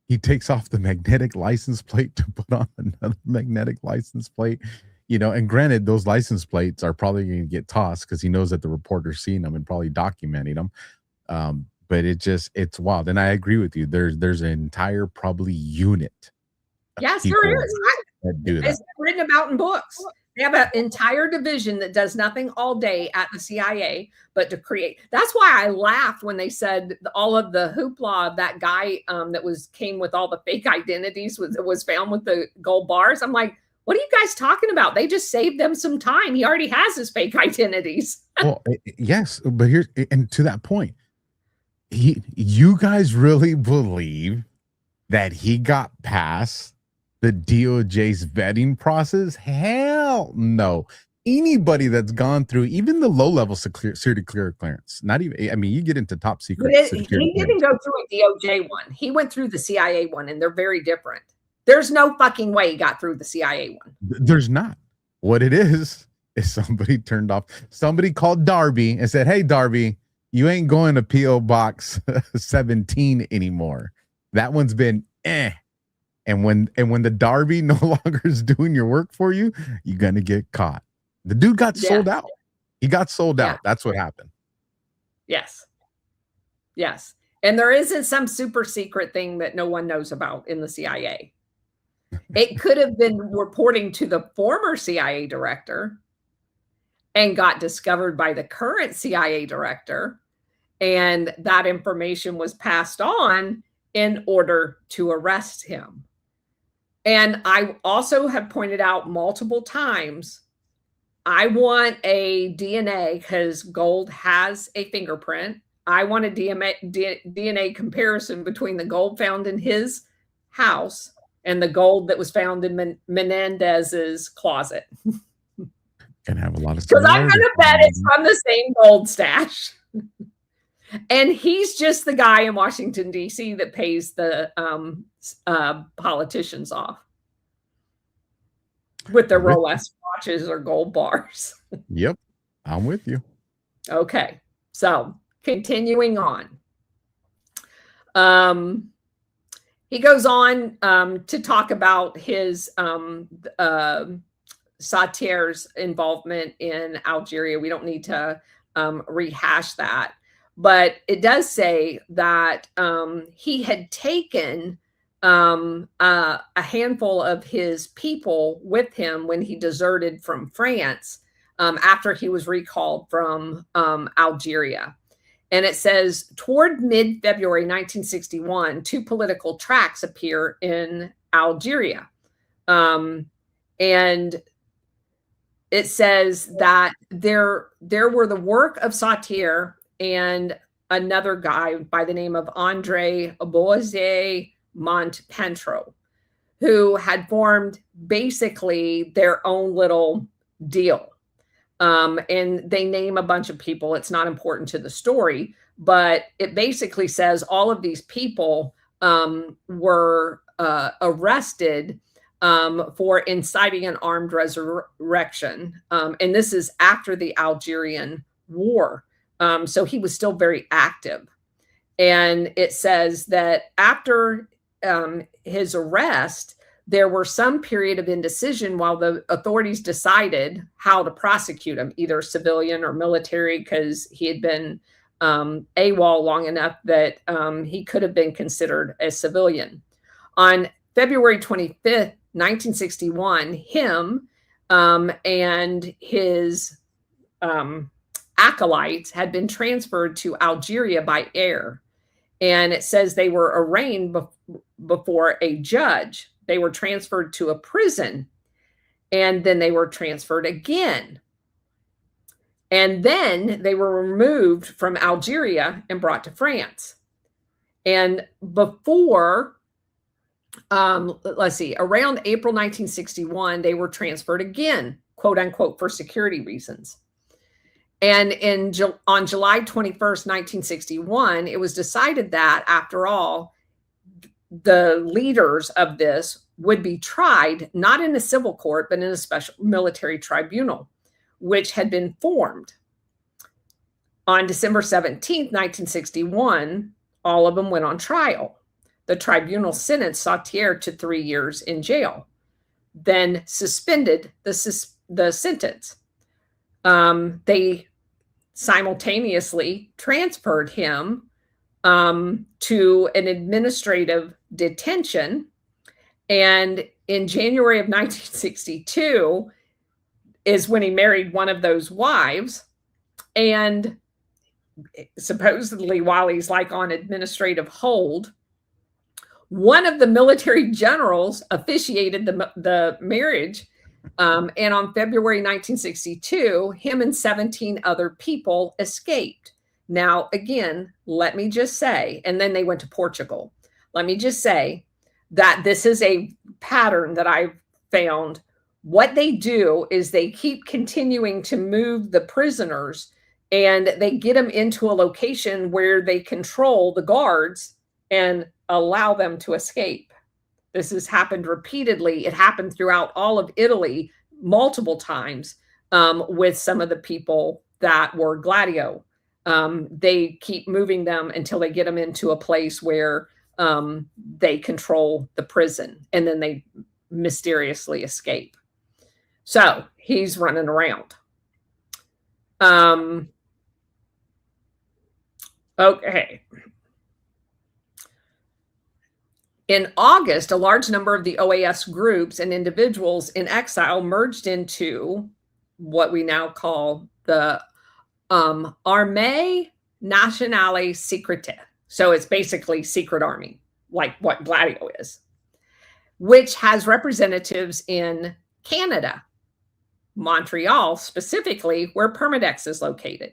he takes off the magnetic license plate to put on another magnetic license plate, and granted, those license plates are probably going to get tossed because he knows that the reporter's seen them and probably documenting them. But it's wild. And I agree with you. There's an entire probably unit. Yes, there is. It's written about in books. They have an entire division that does nothing all day at the CIA but to create. That's why I laughed when they said all of the hoopla of that guy that came with all the fake identities was found with the gold bars. I'm like, what are you guys talking about? They just saved them some time. He already has his fake identities. Well, yes, but and to that point, you guys really believe that he got past the DOJ's vetting process? Hell no. Anybody that's gone through even the low-level security clearance, not even, you get into top secret. He didn't go through a DOJ one. He went through the CIA one, and they're very different. There's no fucking way he got through the CIA one. There's not. What it is somebody called Darby and said, hey, Darby, you ain't going to P.O. Box 17 anymore. That one's been And when the Darby no longer is doing your work for you, you're gonna get caught. The dude got sold out. He got sold out. That's what happened. Yes. And there isn't some super secret thing that no one knows about in the CIA. It could have been reporting to the former CIA director and got discovered by the current CIA director. And that information was passed on in order to arrest him. And I also have pointed out multiple times, I want a DNA because gold has a fingerprint. I want a DNA comparison between the gold found in his house and the gold that was found in Menendez's closet. Can have a lot of because I'm going to bet it's from the same gold stash. And he's just the guy in Washington, D.C. that pays the politicians off with their Rolex watches or gold bars. Yep, I'm with you. Okay, so continuing on. He goes on to talk about his Satier's involvement in Algeria. We don't need to rehash that. But it does say that he had taken a handful of his people with him when he deserted from France after he was recalled from Algeria. And it says, toward mid-February 1961, 2 political tracks appear in Algeria. And it says that there were the work of Satier and another guy by the name of Andre Boise Montpentro, who had formed basically their own little deal. And they name a bunch of people. It's not important to the story, but it basically says all of these people were arrested for inciting an armed resurrection. And this is after the Algerian War. So he was still very active. And it says that after his arrest, there were some period of indecision while the authorities decided how to prosecute him, either civilian or military, because he had been AWOL long enough that he could have been considered a civilian. On February 25th, 1961, him and his acolytes had been transferred to Algeria by air. And it says they were arraigned before a judge. They were transferred to a prison, and then they were transferred again. And then they were removed from Algeria and brought to France. And before, let's see, around April 1961, they were transferred again, quote unquote, for security reasons. And on July 21st, 1961, it was decided that, after all, the leaders of this would be tried not in a civil court, but in a special military tribunal, which had been formed. On December 17th, 1961, all of them went on trial. The tribunal sentenced Sautier to 3 years in jail, then suspended the sentence. They simultaneously transferred him to an administrative detention. And in January of 1962 is when he married one of those wives. And supposedly while he's like on administrative hold, one of the military generals officiated the marriage. And on February 1962, him and 17 other people escaped. Now, again, let me just say, and then they went to Portugal. Let me just say that this is a pattern that I've found. What they do is they keep continuing to move the prisoners, and they get them into a location where they control the guards and allow them to escape. This has happened repeatedly. It happened throughout all of Italy multiple times with some of the people that were Gladio. They keep moving them until they get them into a place where they control the prison, and then they mysteriously escape. So he's running around. Okay. In August, a large number of the OAS groups and individuals in exile merged into what we now call the Armée Nationale Secrète. So it's basically secret army, like what Gladio is, which has representatives in Canada, Montreal specifically, where Permindex is located.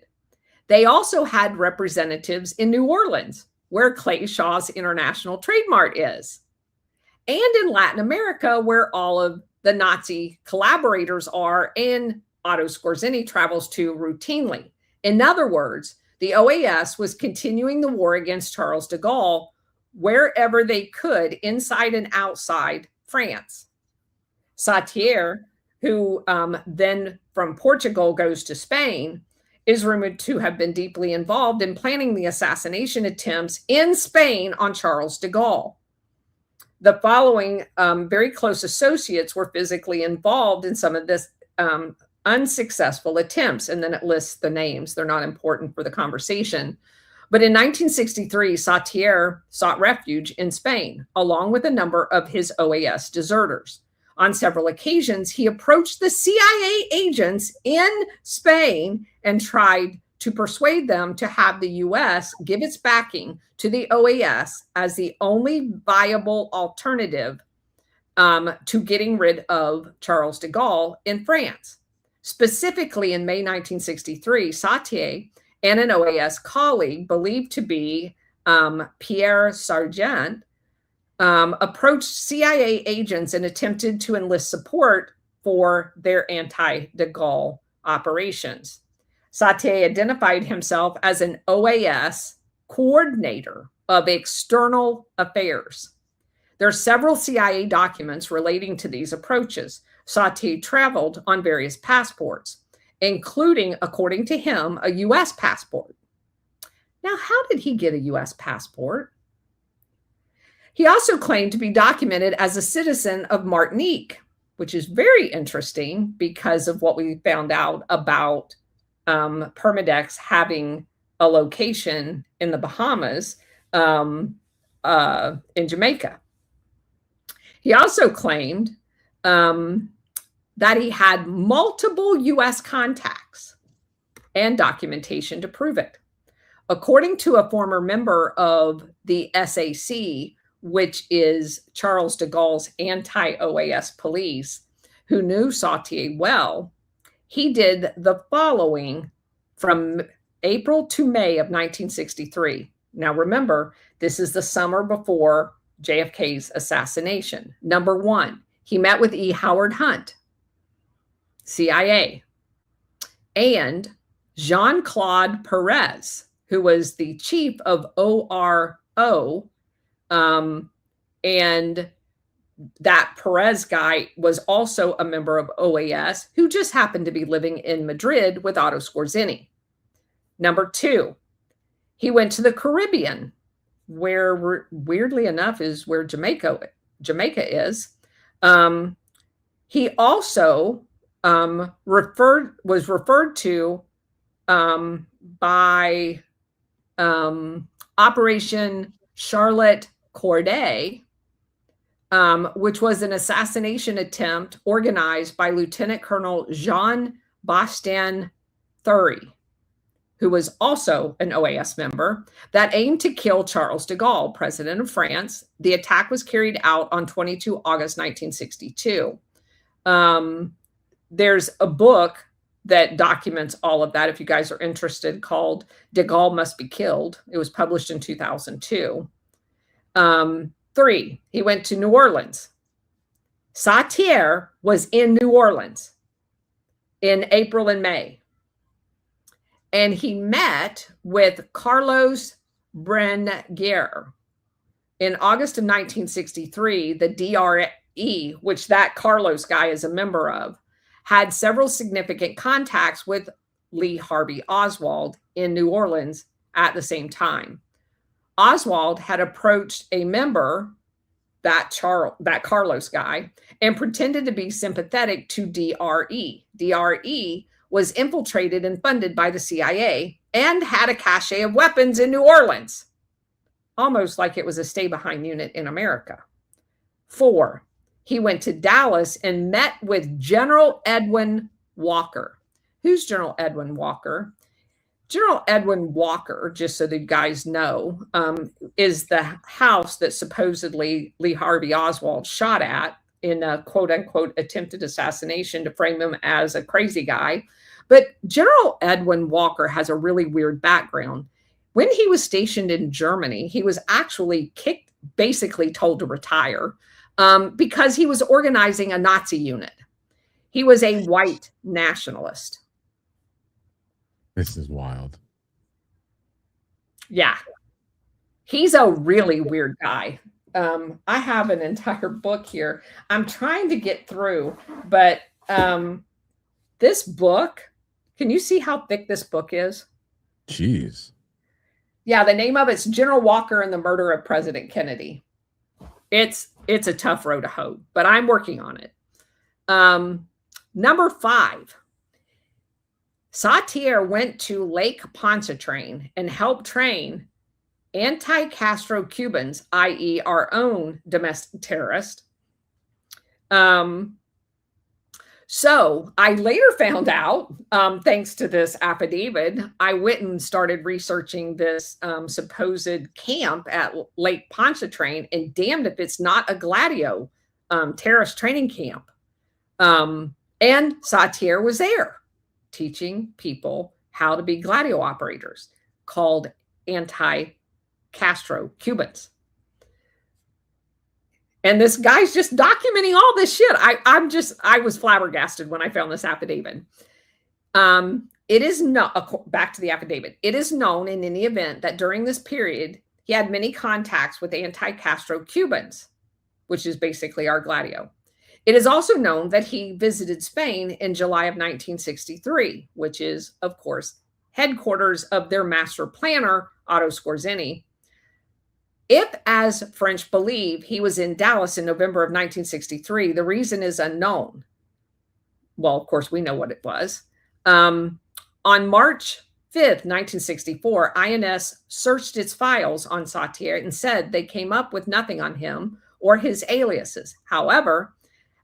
They also had representatives in New Orleans, where Clay Shaw's International Trade Mart is, and in Latin America, where all of the Nazi collaborators are and Otto Skorzeny travels to routinely. In other words, the OAS was continuing the war against Charles de Gaulle wherever they could, inside and outside France. Sautier, who then from Portugal goes to Spain, is rumored to have been deeply involved in planning the assassination attempts in Spain on Charles de Gaulle. The following very close associates were physically involved in some of this unsuccessful attempts, and then it lists the names. They're not important for the conversation. But in 1963, Sautier sought refuge in Spain, along with a number of his OAS deserters. On several occasions, he approached the CIA agents in Spain and tried to persuade them to have the U.S. give its backing to the OAS as the only viable alternative to getting rid of Charles de Gaulle in France. Specifically, in May 1963, Sautier and an OAS colleague believed to be Pierre Sargent approached CIA agents and attempted to enlist support for their anti-de Gaulle operations. Satie identified himself as an OAS coordinator of external affairs. There are several CIA documents relating to these approaches. Satie traveled on various passports, including, according to him, a U.S. passport. Now, how did he get a U.S. passport? He also claimed to be documented as a citizen of Martinique, which is very interesting because of what we found out about Permindex having a location in the Bahamas, in Jamaica. He also claimed that he had multiple U.S. contacts and documentation to prove it. According to a former member of the SAC, which is Charles de Gaulle's anti-OAS police, who knew Satie well, he did the following from April to May of 1963. Now remember, this is the summer before JFK's assassination. Number one, he met with E. Howard Hunt, CIA, and Jean-Claude Perez, who was the chief of ORO, and that Perez guy was also a member of OAS who just happened to be living in Madrid with Otto Skorzeny. Number two, he went to the Caribbean, where weirdly enough is where Jamaica is. He also was referred to by Operation Charlotte Corday, which was an assassination attempt organized by Lieutenant Colonel Jean Bastien Thury, who was also an OAS member, that aimed to kill Charles de Gaulle, president of France. The attack was carried out on 22 August 1962. There's a book that documents all of that, if you guys are interested, called De Gaulle Must Be Killed. It was published in 2002. Three, he went to New Orleans. Satie was in New Orleans in April and May. And he met with Carlos Berenguer. In August of 1963, the DRE, which that Carlos guy is a member of, had several significant contacts with Lee Harvey Oswald in New Orleans at the same time. Oswald had approached a member, that Carlos guy, and pretended to be sympathetic to DRE. DRE was infiltrated and funded by the CIA and had a cache of weapons in New Orleans, almost like it was a stay-behind unit in America. Four, he went to Dallas and met with General Edwin Walker. Who's General Edwin Walker? General Edwin Walker, just so the guys know, is the house that supposedly Lee Harvey Oswald shot at in a quote-unquote attempted assassination to frame him as a crazy guy. But General Edwin Walker has a really weird background. When he was stationed in Germany, he was actually basically told to retire because he was organizing a Nazi unit. He was a white nationalist. This is wild. Yeah. He's a really weird guy. I have an entire book here. I'm trying to get through, but this book, can you see how thick this book is? Jeez. Yeah, the name of it's General Walker and the Murder of President Kennedy. It's a tough road to hoe, but I'm working on it. Number 5. Satie went to Lake Pontchartrain and helped train anti-Castro Cubans, i.e. our own domestic terrorists. So I later found out, thanks to this affidavit, I went and started researching this supposed camp at Lake Pontchartrain, and damned if it's not a Gladio terrorist training camp. And Satie was there teaching people how to be Gladio operators called anti-Castro Cubans. And this guy's just documenting all this shit. I was flabbergasted when I found this affidavit. It is not, back to the affidavit, it is known in any event that during this period, he had many contacts with anti-Castro Cubans, which is basically our Gladio. It is also known that he visited Spain in July of 1963, which is, of course, headquarters of their master planner, Otto Skorzeny. If, as French believe, he was in Dallas in November of 1963, the reason is unknown. Well, of course, we know what it was. On March 5th, 1964, INS searched its files on Sautier and said they came up with nothing on him or his aliases. However,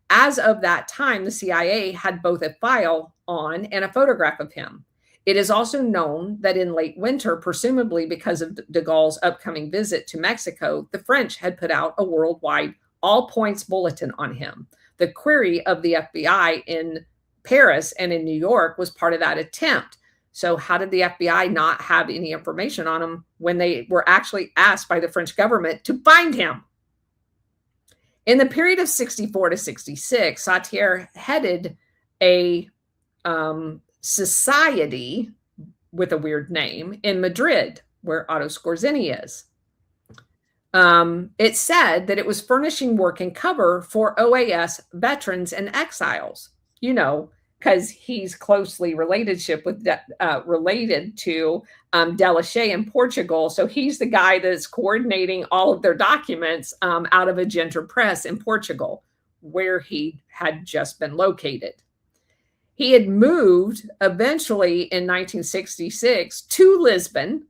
as of that time, the CIA had both a file on and a photograph of him. It is also known that in late winter, presumably because of de Gaulle's upcoming visit to Mexico, the French had put out a worldwide all-points bulletin on him. The query of the FBI in Paris and in New York was part of that attempt. So how did the FBI not have any information on him when they were actually asked by the French government to find him? In the period of 64 to 66, Sautier headed a society with a weird name in Madrid, where Otto Skorzeny is. It said that it was furnishing work and cover for OAS veterans and exiles, you know, because he's closely related to Delachey in Portugal. So he's the guy that's coordinating all of their documents out of Agenter Press in Portugal, where he had just been located. He had moved eventually in 1966 to Lisbon,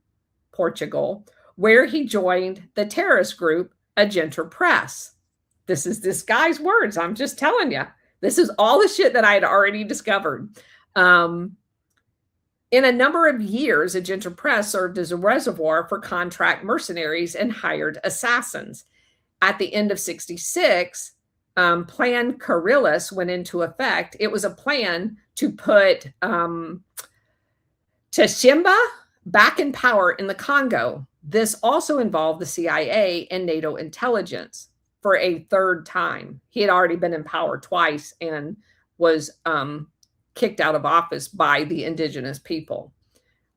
Portugal, where he joined the terrorist group Agenter Press. This is this guy's words. I'm just telling you. This is all the shit that I had already discovered. In a number of years, Agenter Press served as a reservoir for contract mercenaries and hired assassins. At the end of 66, Plan Carillus went into effect. It was a plan to put Tshimba back in power in the Congo. This also involved the CIA and NATO intelligence for a third time. He had already been in power twice and was kicked out of office by the indigenous people.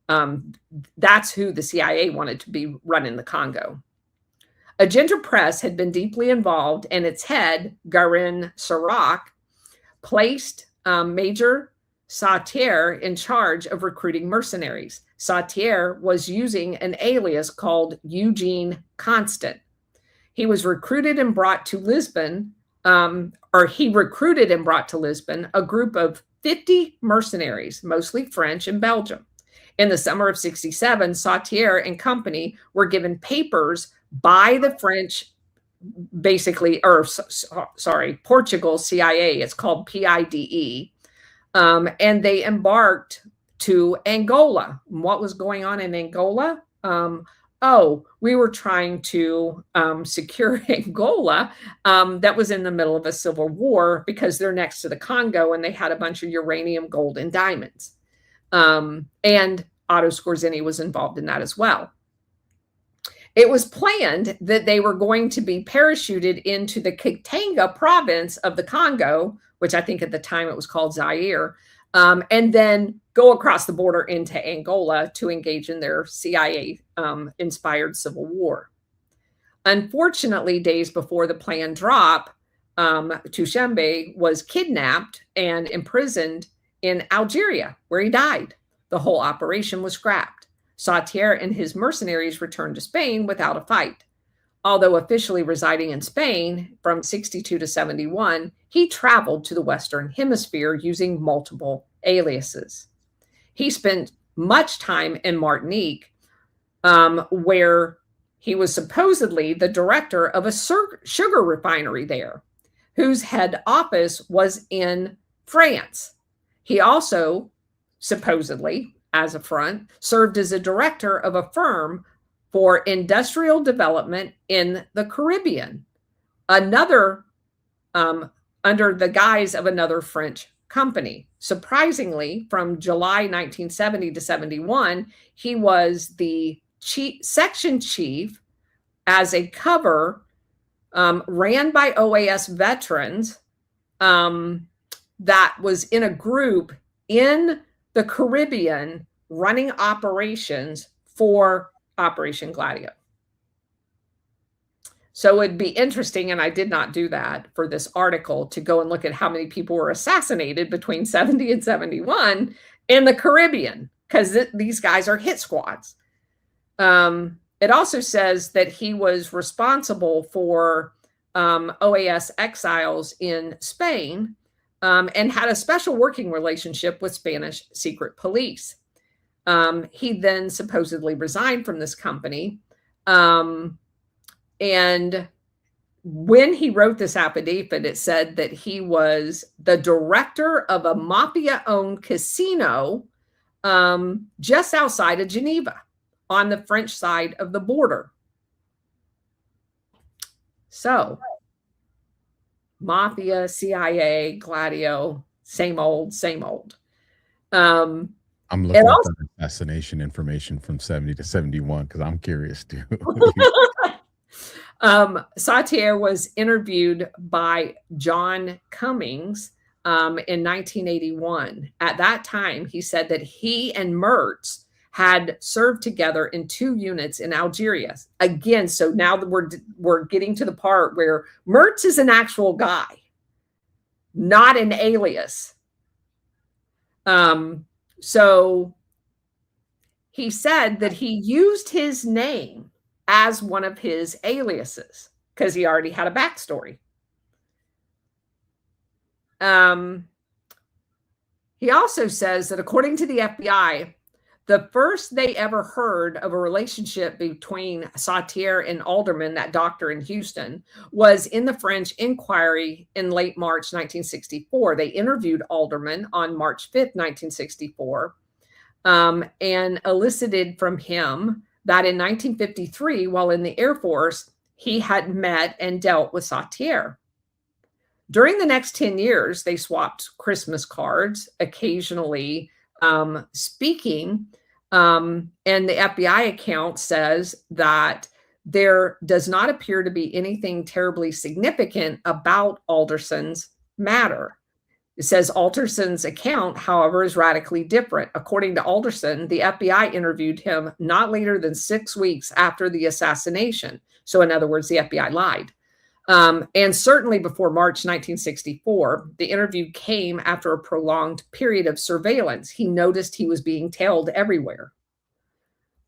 That's who the CIA wanted to be running the Congo. Agenter Press had been deeply involved, and its head, Garin Sirac, placed Major Sautier in charge of recruiting mercenaries. Sautier was using an alias called Eugene Constant. He was recruited and brought to Lisbon, a group of 50 mercenaries, mostly French and Belgium. In the summer of 67, Sautier and company were given papers by the French, Portugal CIA. It's called PIDE. And they embarked to Angola. What was going on in Angola? We were trying to secure Angola that was in the middle of a civil war because they're next to the Congo and they had a bunch of uranium, gold, and diamonds. And Otto Skorzeny was involved in that as well. It was planned that they were going to be parachuted into the Katanga province of the Congo, which I think at the time it was called Zaire, and then go across the border into Angola to engage in their CIA-inspired civil war. Unfortunately, days before the planned drop, Tshimba was kidnapped and imprisoned in Algeria, where he died. The whole operation was scrapped. Sautier and his mercenaries returned to Spain without a fight. Although officially residing in Spain from 62 to 71, he traveled to the Western Hemisphere using multiple aliases. He spent much time in Martinique, where he was supposedly the director of a sugar refinery there, whose head office was in France. He also, supposedly, as a front, served as a director of a firm for industrial development in the Caribbean, under the guise of another French company. Surprisingly, from July 1970 to 71, he was the section chief as a cover ran by OAS veterans, that was in a group in the Caribbean running operations for Operation Gladio. So it'd be interesting, and I did not do that for this article, to go and look at how many people were assassinated between 70 and 71 in the Caribbean, because these guys are hit squads. It also says that he was responsible for OAS exiles in Spain, and had a special working relationship with Spanish secret police. He then supposedly resigned from this company. And when he wrote this affidavit, it said that he was the director of a mafia-owned casino just outside of Geneva on the French side of the border. So, mafia, CIA, Gladio, same old, same old. I'm looking at the assassination information from 70 to 71 because I'm curious too. Sautier was interviewed by John Cummings in 1981. At that time, he said that he and Mertz had served together in 2 units in Algeria. Again, so now that we're getting to the part where Mertz is an actual guy, not an alias. So he said that he used his name as one of his aliases because he already had a backstory. He also says that according to the FBI, the first they ever heard of a relationship between Sautier and Alderman, that doctor in Houston, was in the French inquiry in late March 1964. They interviewed Alderman on March 5th, 1964, and elicited from him that in 1953, while in the Air Force, he had met and dealt with Sautier. During the next 10 years, they swapped Christmas cards, occasionally speaking, and the FBI account says that there does not appear to be anything terribly significant about Alderson's matter. It says Alderson's account, however, is radically different. According to Alderson, the FBI interviewed him not later than 6 weeks after the assassination. So in other words, the FBI lied. And certainly before March 1964, the interview came after a prolonged period of surveillance. He noticed he was being tailed everywhere.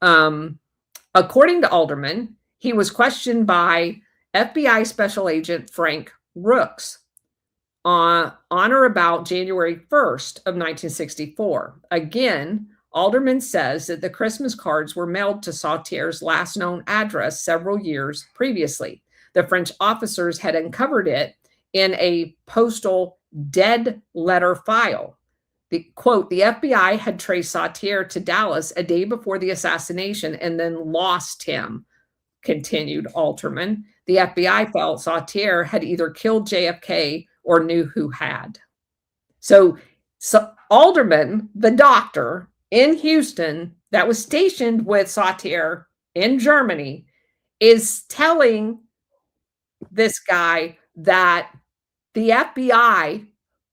According to Alderman, he was questioned by FBI Special Agent Frank Rooks on or about January 1st of 1964. Again, Alderman says that the Christmas cards were mailed to Sautier's last known address several years previously. The French officers had uncovered it in a postal dead letter file. The quote, the FBI had traced Sautier to Dallas a day before the assassination and then lost him, continued Alderman. The FBI felt Sautier had either killed JFK or knew who had. So Alderman, the doctor in Houston that was stationed with Sautier in Germany, is telling this guy that the FBI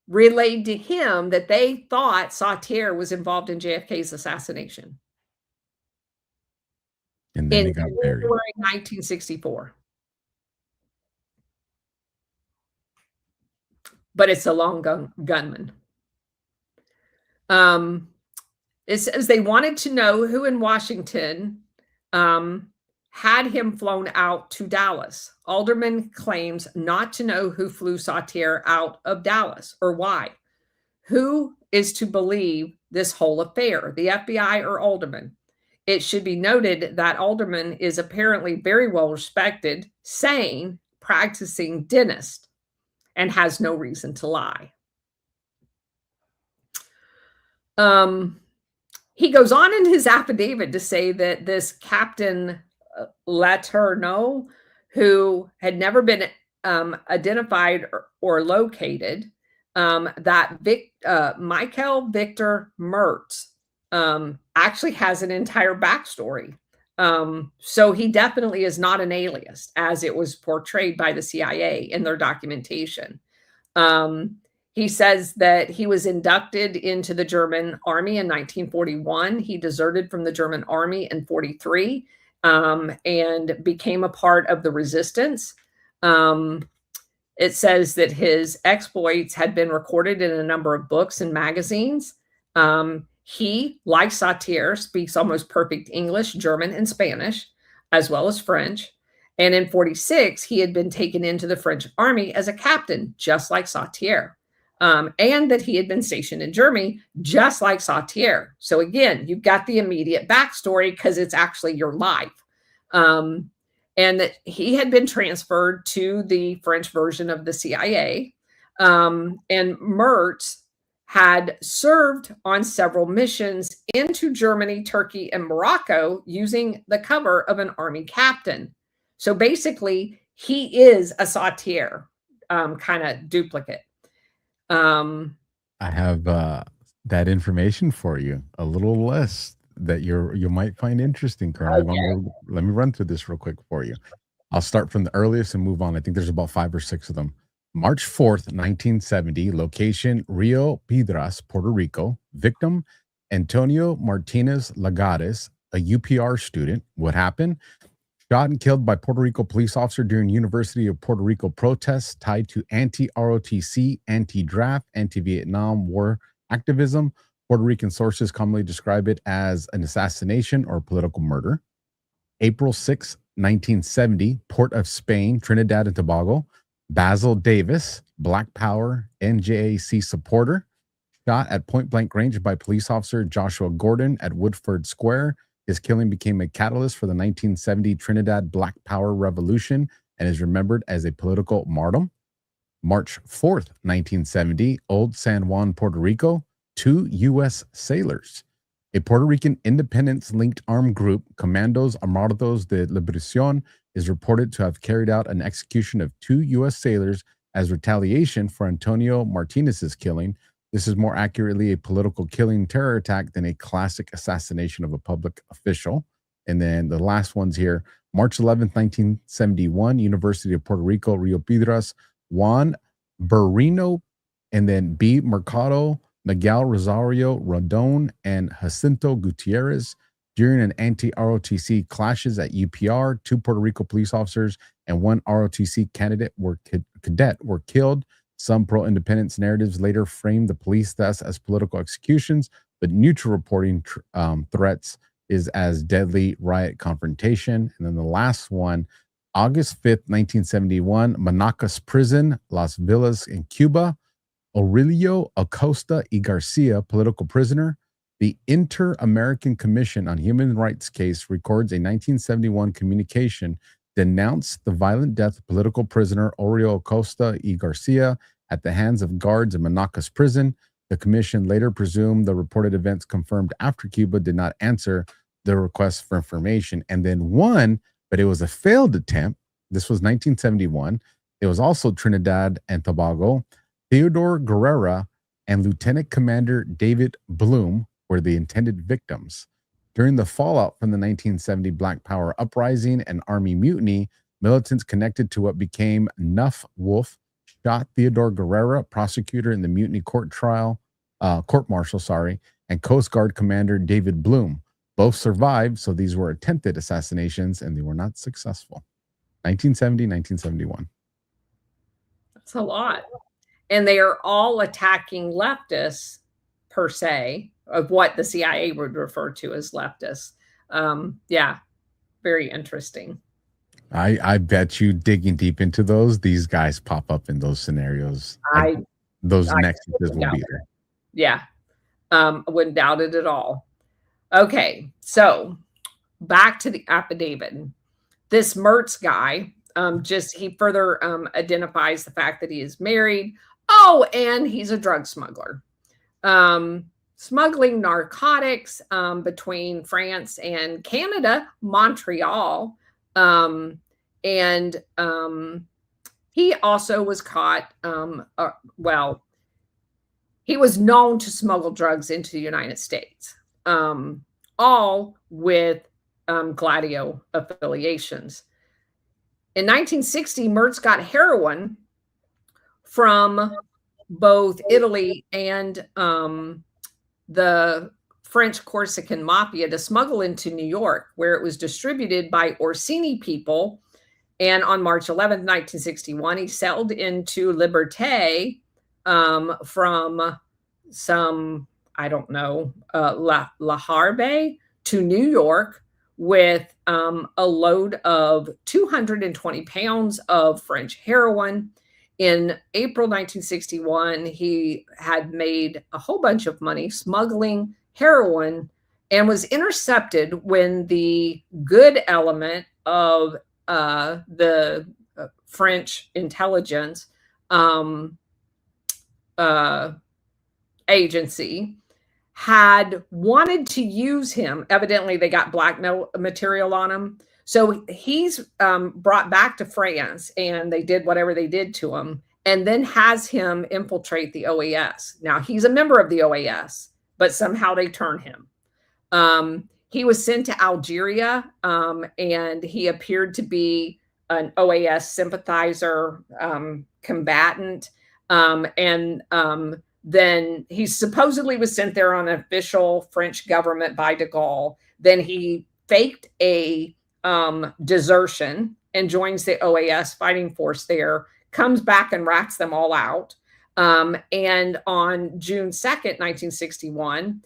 relayed to him that they thought Sautier was involved in JFK's assassination. And then in he got buried. 1964. But it's a long gunman. It says they wanted to know who in Washington had him flown out to Dallas. Alderman claims not to know who flew Sautier out of Dallas or why. Who is to believe this whole affair, the FBI or Alderman? It should be noted that Alderman is apparently very well respected, sane, practicing dentist, and has no reason to lie. He goes on in his affidavit to say that this Captain Letourneau, who had never been identified or located, that Michael Victor Mertz actually has an entire backstory. So he definitely is not an alias, as it was portrayed by the CIA in their documentation. He says that he was inducted into the German army in 1941. He deserted from the German army in 43, and became a part of the resistance. It says that his exploits had been recorded in a number of books and magazines. He, like Satir, speaks almost perfect English, German, and Spanish, as well as French. And in 46, he had been taken into the French army as a captain, just like Satir. And that he had been stationed in Germany, just like Satir. So again, you've got the immediate backstory because it's actually your life. And that he had been transferred to the French version of the CIA. And Mertz had served on several missions into Germany, Turkey, and Morocco using the cover of an army captain. So basically, he is a Satir kind of duplicate. I have that information for you, a little list that you might find interesting, Colonel. Okay. Let me run through this real quick for you. I'll start from the earliest and move on. I think there's about 5 or 6 of them. March 4th, 1970, location Rio Piedras, Puerto Rico. Victim Antonio Martinez Lagares, a UPR student. What happened? Shot and killed by Puerto Rico police officer during University of Puerto Rico protests tied to anti-ROTC, anti-draft, anti-Vietnam War activism. Puerto Rican sources commonly describe it as an assassination or political murder. April 6, 1970, Port of Spain, Trinidad and Tobago. Basil Davis, Black Power, NJAC supporter, shot at point-blank range by police officer Joshua Gordon at Woodford Square. His killing became a catalyst for the 1970 Trinidad Black Power Revolution and is remembered as a political martyrdom. March 4th, 1970, Old San Juan, Puerto Rico, 2 U.S. sailors. A Puerto Rican independence-linked armed group, Comandos Armados de Liberación, is reported to have carried out an execution of 2 U.S. sailors as retaliation for Antonio Martinez's killing. This is more accurately a political killing terror attack than a classic assassination of a public official. And then the last one's here. March 11th, 1971, University of Puerto Rico, Rio Piedras, Juan Berrino, and then B. Mercado, Miguel Rosario Rodon, and Jacinto Gutierrez. During an anti-ROTC clashes at UPR, 2 Puerto Rico police officers and 1 ROTC cadet were killed. Some pro-independence narratives later framed the police thus as political executions, but neutral reporting threats is as deadly riot confrontation. And then the last one, August 5th, 1971, Manacas Prison, Las Villas in Cuba. Aurelio Acosta y Garcia, political prisoner. The Inter-American Commission on Human Rights case records a 1971 communication denounced the violent death of political prisoner Aurelio Acosta y Garcia at the hands of guards in Manacas prison. The commission later presumed the reported events confirmed after Cuba did not answer the request for information, and then won, but it was a failed attempt. This was 1971. It was also Trinidad and Tobago. Theodore Guerrera and Lieutenant Commander David Bloom were the intended victims. During the fallout from the 1970 Black Power uprising and Army mutiny, militants connected to what became Nuff Wolf shot Theodore Guerrera, prosecutor in the mutiny court-martial, and Coast Guard Commander David Bloom. Both survived, so these were attempted assassinations, and they were not successful. 1970, 1971. That's a lot. And they are all attacking leftists, per se, of what the CIA would refer to as leftists. Yeah, very interesting. I bet you digging deep into these guys pop up in those scenarios. Those nexuses will be there. Yeah, I wouldn't doubt it at all. Okay, so back to the affidavit. This Mertz guy, he further identifies the fact that he is married. Oh, and he's a drug smuggler. Smuggling narcotics between France and Canada, Montreal. And he also was caught, he was known to smuggle drugs into the United States, all with Gladio affiliations. In 1960, Mertz got heroin from both Italy and the French Corsican mafia to smuggle into New York, where it was distributed by Orsini people. And on March 11th, 1961, he sailed into Liberté from some, I don't know, La Harbe to New York with a load of 220 pounds of French heroin. In April 1961, he had made a whole bunch of money smuggling heroin and was intercepted when the good element of the French intelligence agency had wanted to use him. Evidently, they got blackmail material on him. So he's brought back to France, and they did whatever they did to him, and then has him infiltrate the OAS. Now, he's a member of the OAS, but somehow they turn him. He was sent to Algeria, and he appeared to be an OAS sympathizer, combatant, and then he supposedly was sent there on an official French government by de Gaulle. Then he faked a desertion and joins the OAS fighting force there, comes back and rats them all out. And on June 2nd, 1961,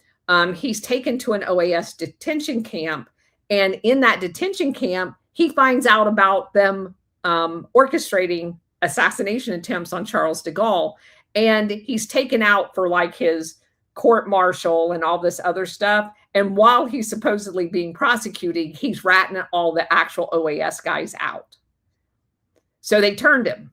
he's taken to an OAS detention camp. And in that detention camp, he finds out about them orchestrating assassination attempts on Charles de Gaulle. And he's taken out for like his court martial and all this other stuff. And while he's supposedly being prosecuted, he's ratting all the actual OAS guys out. So they turned him.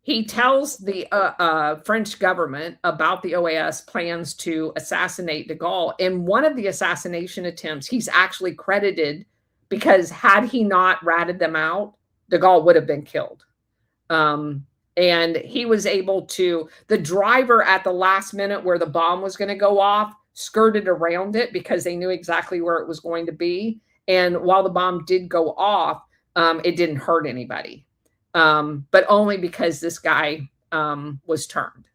He tells the French government about the OAS plans to assassinate de Gaulle. In one of the assassination attempts, he's actually credited because had he not ratted them out, de Gaulle would have been killed. And he was able to, the driver at the last minute where the bomb was going to go off, skirted around it because they knew exactly where it was going to be. And while the bomb did go off, it didn't hurt anybody. But only because this guy was turned.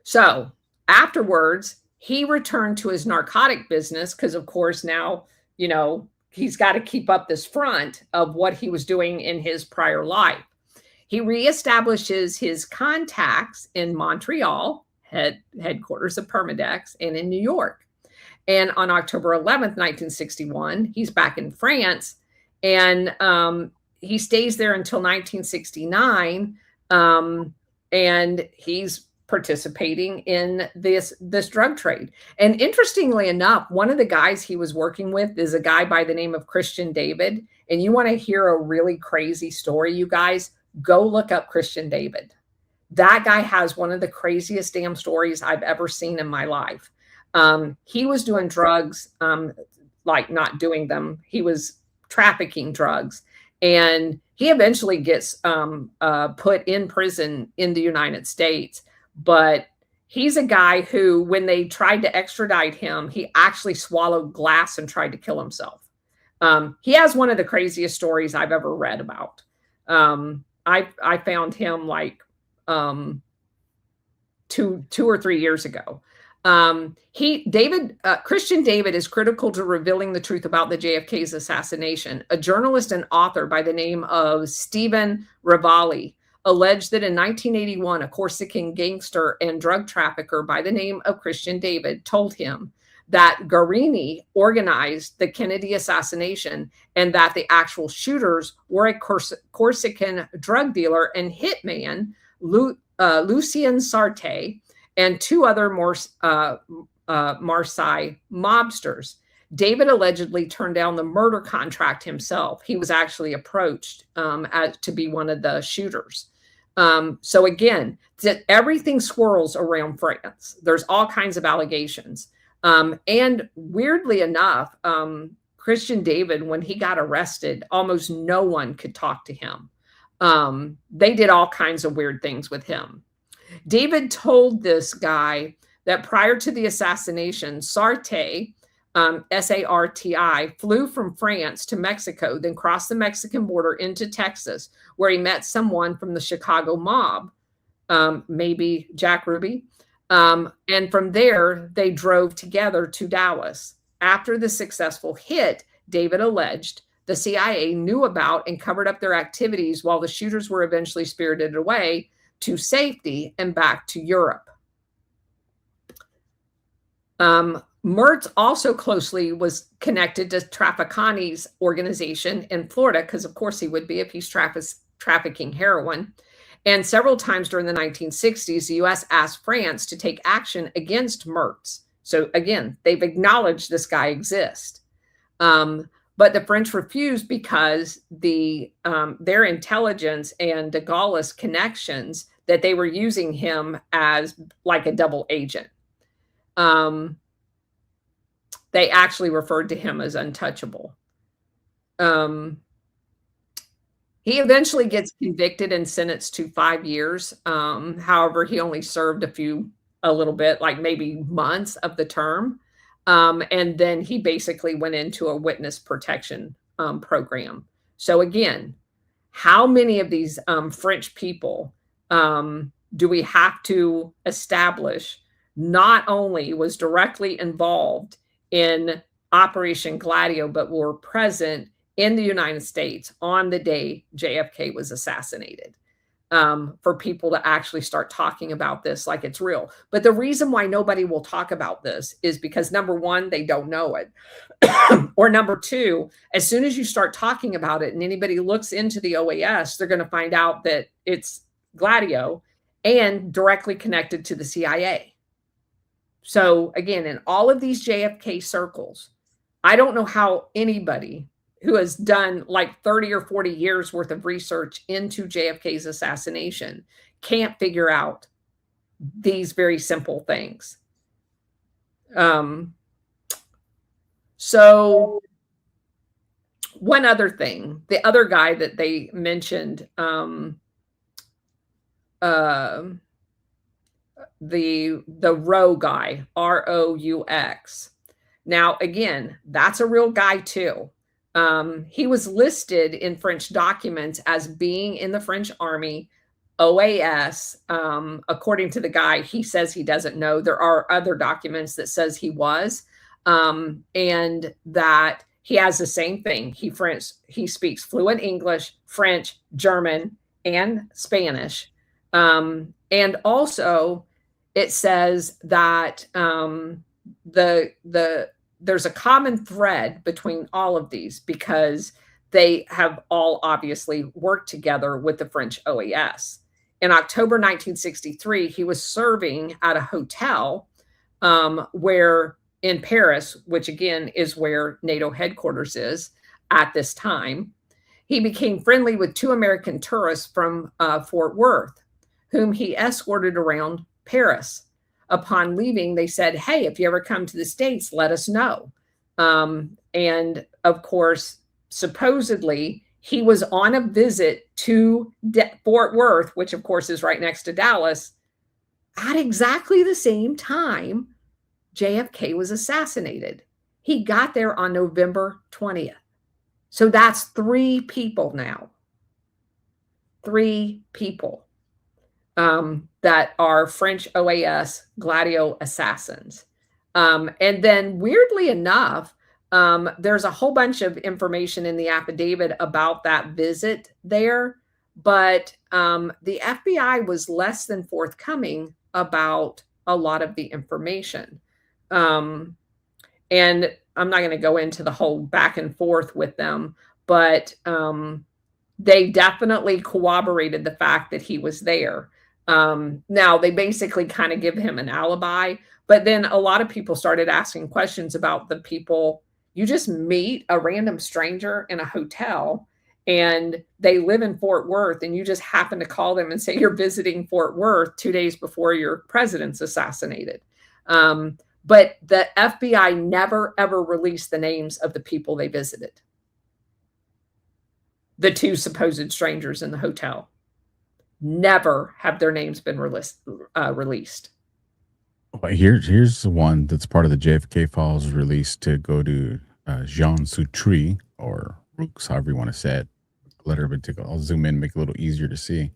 So afterwards, he returned to his narcotic business because, of course, now, you know, he's got to keep up this front of what he was doing in his prior life. He reestablishes his contacts in Montreal, headquarters of Permindex, and in New York. And on October 11th, 1961, he's back in France, and he stays there until 1969, and he's participating in this drug trade. And interestingly enough, one of the guys he was working with is a guy by the name of Christian David. And you want to hear a really crazy story, you guys? Go look up Christian David. That guy has one of the craziest damn stories I've ever seen in my life. He was doing drugs, like not doing them. He was trafficking drugs. And he eventually gets put in prison in the United States. But he's a guy who, when they tried to extradite him, he actually swallowed glass and tried to kill himself. He has one of the craziest stories I've ever read about. I found him like 2 or 3 years ago. Christian David is critical to revealing the truth about the JFK's assassination. A journalist and author by the name of Stephen Ravalli alleged that in 1981, a Corsican gangster and drug trafficker by the name of Christian David told him that Guarini organized the Kennedy assassination and that the actual shooters were a Corsican drug dealer and hitman, Lucien Sarte, and 2 other Marseille mobsters. David allegedly turned down the murder contract himself. He was actually approached to be one of the shooters. So again, everything swirls around France. There's all kinds of allegations. And weirdly enough, Christian David, when he got arrested, almost no one could talk to him. They did all kinds of weird things with him. David told this guy that prior to the assassination, Sarte SARTI, flew from France to Mexico, then crossed the Mexican border into Texas, where he met someone from the Chicago mob, maybe Jack Ruby. And from there, they drove together to Dallas. After the successful hit, David alleged the CIA knew about and covered up their activities while the shooters were eventually spirited away to safety and back to Europe. Mertz also closely was connected to Trafficani's organization in Florida, because of course he would be if he's trafficking heroin. And several times during the 1960s, the U.S. asked France to take action against Mertz. So again, they've acknowledged this guy exists. But the French refused because their intelligence and de Gaulle's connections, that they were using him as like a double agent. They actually referred to him as untouchable. He eventually gets convicted and sentenced to 5 years. However, he only served a little bit, like maybe months of the term. And then he basically went into a witness protection program. So again, how many of these French people do we have to establish not only was directly involved in Operation Gladio, but were present in the United States on the day JFK was assassinated, for people to actually start talking about this like it's real. But the reason why nobody will talk about this is because, number one, they don't know it. Or number two, as soon as you start talking about it and anybody looks into the OAS, they're going to find out that it's Gladio and directly connected to the CIA. So again, in all of these JFK circles, I don't know how anybody who has done like 30 or 40 years worth of research into JFK's assassination can't figure out these very simple things. So one other thing, the other guy that they mentioned, the Roux guy, Roux. Now, again, that's a real guy too. He was listed in French documents as being in the French army, OAS. According to the guy, he says he doesn't know. There are other documents that says he was, and that he has the same thing. He speaks fluent English, French, German, and Spanish. And also it says that there's a common thread between all of these because they have all obviously worked together with the French OAS. In October 1963, he was serving at a hotel where in Paris, which again is where NATO headquarters is at this time. He became friendly with 2 American tourists from Fort Worth, whom he escorted around Paris. Upon leaving, they said, hey, if you ever come to the States, let us know. And of course, supposedly, he was on a visit to Fort Worth, which of course is right next to Dallas, at exactly the same time JFK was assassinated. He got there on November 20th. So that's 3 people now. 3 people. That are French OAS Gladio assassins. And then weirdly enough, there's a whole bunch of information in the affidavit about that visit there, but the FBI was less than forthcoming about a lot of the information. And I'm not going to go into the whole back and forth with them, but they definitely corroborated the fact that he was there. Now they basically kind of give him an alibi, but then a lot of people started asking questions about the people. You just meet a random stranger in a hotel and they live in Fort Worth and you just happen to call them and say you're visiting Fort Worth 2 days before your president's assassinated. But the FBI never, ever released the names of the people they visited. The 2 supposed strangers in the hotel. Never have their names been released. Well, here's one that's part of the JFK files released to go to Jean Sutri, or Rooks, however you want to say it. Letter of it. I'll zoom in, make it a little easier to see.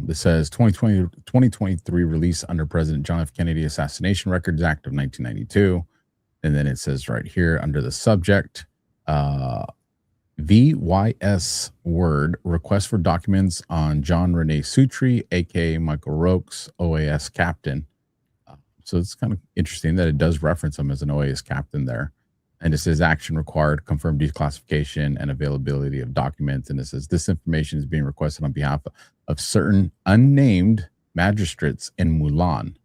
This says 2023 release under President John F. Kennedy Assassination Records Act of 1992. And then it says right here under the subject, VYS word request for documents on John Rene Sutri, aka Michael Rokes, OAS captain. So it's kind of interesting that it does reference him as an OAS captain there. And it says action required, confirm declassification and availability of documents. And it says this information is being requested on behalf of certain unnamed magistrates in Mulan.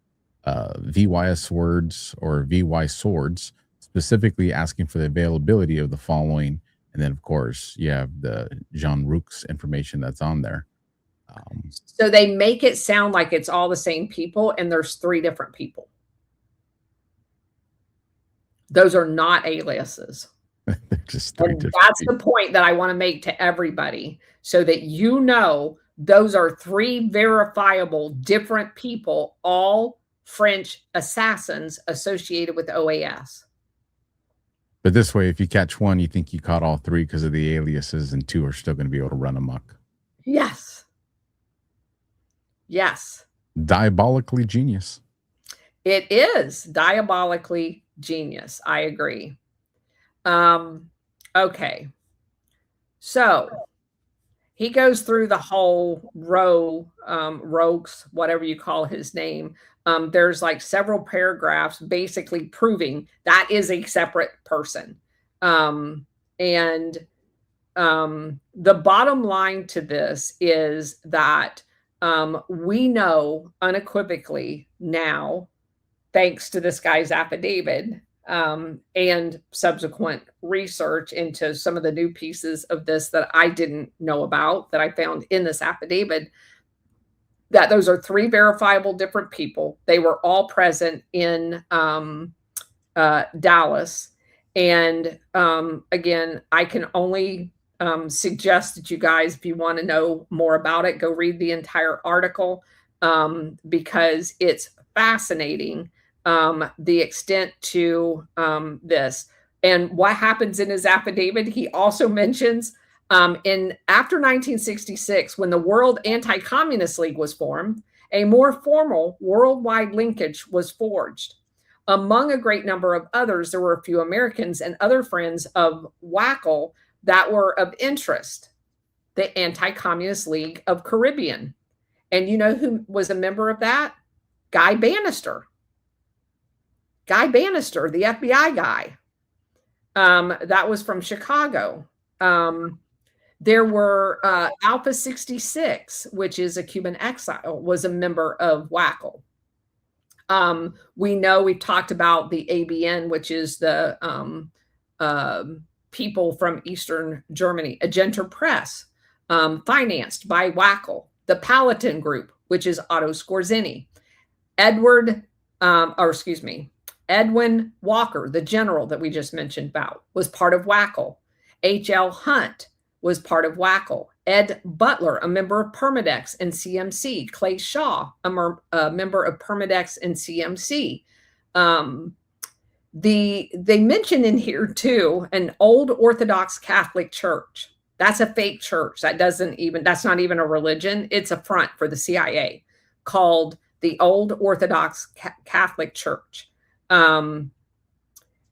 VYS words or VY swords, specifically asking for the availability of the following. And then, of course, you have the Jean Roux information that's on there. So they make it sound like it's all the same people, and there's 3 different people. Those are not aliases. They're just 3 and different that's people. the point that I want to make to everybody, so that you know those are 3 verifiable different people, all French assassins associated with OAS. But this way, if you catch one, you think you caught all 3 because of the aliases, and 2 are still going to be able to run amok. Yes. Yes. Diabolically genius. It is diabolically genius. I agree. Okay. So he goes through the whole Rogues, whatever you call his name. There's like several paragraphs basically proving that is a separate person. And the bottom line to this is that we know unequivocally now, thanks to this guy's affidavit and subsequent research into some of the new pieces of this that I didn't know about, that I found in this affidavit, that those are 3 verifiable different people. They were all present in Dallas. And again, I can only suggest that you guys, if you want to know more about it, go read the entire article because it's fascinating, the extent to this. And what happens in his affidavit, he also mentions after 1966, when the World Anti-Communist League was formed, a more formal worldwide linkage was forged. Among a great number of others, there were a few Americans and other friends of Wackel that were of interest, the Anti-Communist League of Caribbean. And you know who was a member of that? Guy Bannister. Guy Bannister, the FBI guy. That was from Chicago. There were Alpha 66, which is a Cuban exile, was a member of Wackel. We know we've talked about the ABN, which is the people from Eastern Germany, Agenter Press, financed by Wackel, the Palatine Group, which is Otto Skorzeny, Edwin Walker, the general that we just mentioned about, was part of Wackel. H.L. Hunt was part of Wackel. Ed Butler, a member of Permindex and CMC. Clay Shaw, a member of Permindex and CMC. They mention in here too an old Orthodox Catholic church. That's a fake church. That's not even a religion. It's a front for the CIA, called the Old Orthodox Catholic Church.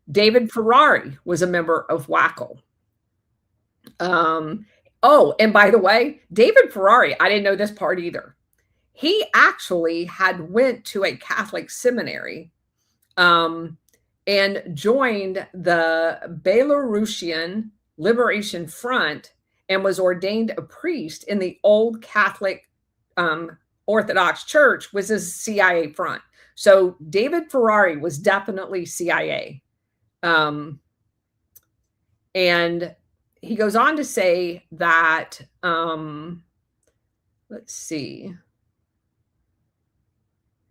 David Ferrari was a member of Wackel. Oh, and by the way, David Ferrari, I didn't know this part either. He actually had went to a Catholic seminary and joined the Belarusian Liberation Front and was ordained a priest in the old Catholic Orthodox Church, was a CIA front. So David Ferrari was definitely CIA. And he goes on to say that, let's see.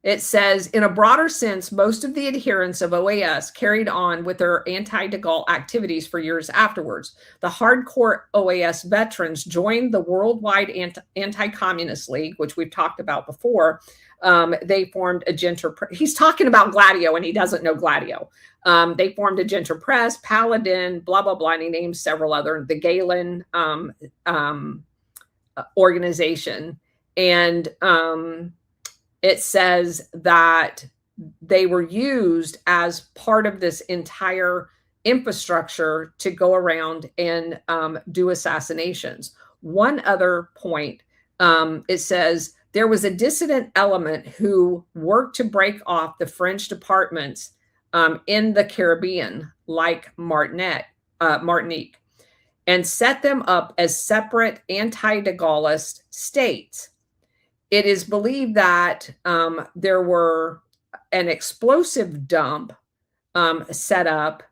It says, in a broader sense, most of the adherents of OAS carried on with their anti-de Gaulle activities for years afterwards. The hardcore OAS veterans joined the Worldwide Anti-Communist League, which we've talked about before. They formed a he's talking about Gladio, and he doesn't know Gladio. They formed a Genter Press, Paladin, blah, blah, blah, and he names several other, the Galen organization. And it says that they were used as part of this entire infrastructure to go around and do assassinations. One other point, it says there was a dissident element who worked to break off the French departments in the Caribbean, like Martinique, and set them up as separate anti-de Gaullist states. It is believed that there were an explosive dump set up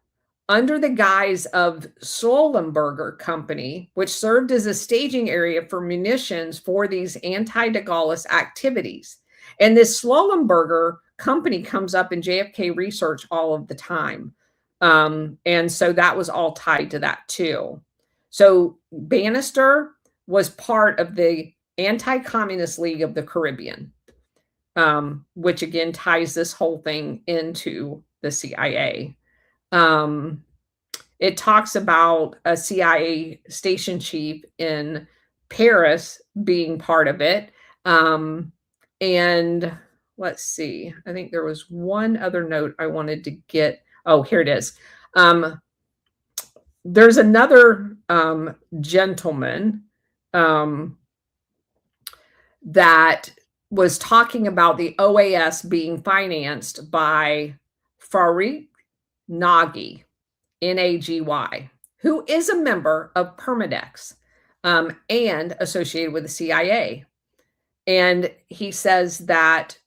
under the guise of Sullenberger Company, which served as a staging area for munitions for these anti-de Gaullist activities. And this Sullenberger Company comes up in JFK research all of the time. And so that was all tied to that too. So Bannister was part of the Anti-Communist League of the Caribbean, which again ties this whole thing into the CIA. It talks about a CIA station chief in Paris being part of it. And let's see, I think there was one other note I wanted to get. Oh, here it is. There's another gentleman that was talking about the OAS being financed by Farid Nagy, Nagy, who is a member of Permindex and associated with the CIA. And he says that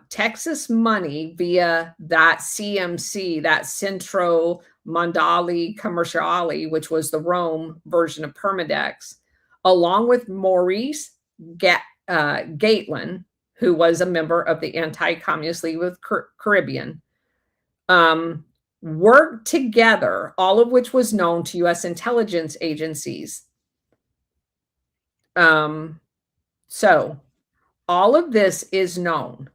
Texas money via that CMC, that Centro Mondiale Commerciale, which was the Rome version of Permindex, along with Maurice Gatlin, who was a member of the Anti-Communist League of the Caribbean, worked together, all of which was known to U.S. intelligence agencies. So all of this is known.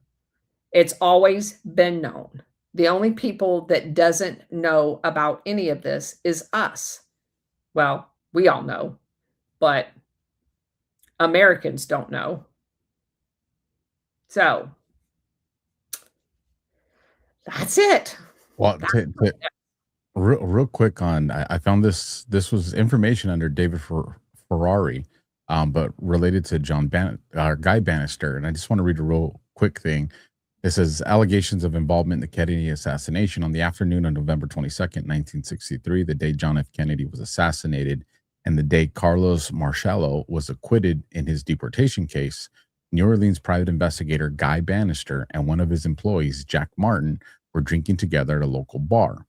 It's always been known. The only people that doesn't know about any of this is us. Well, we all know, but Americans don't know. So that's it. Well, real quick on, I found this was information under David Ferrari, but related to Guy Bannister. And I just want to read a real quick thing. It says allegations of involvement in the Kennedy assassination on the afternoon of November 22nd, 1963, the day John F. Kennedy was assassinated, and the day Carlos Marcello was acquitted in his deportation case. New Orleans private investigator Guy Bannister and one of his employees, Jack Martin, were drinking together at a local bar.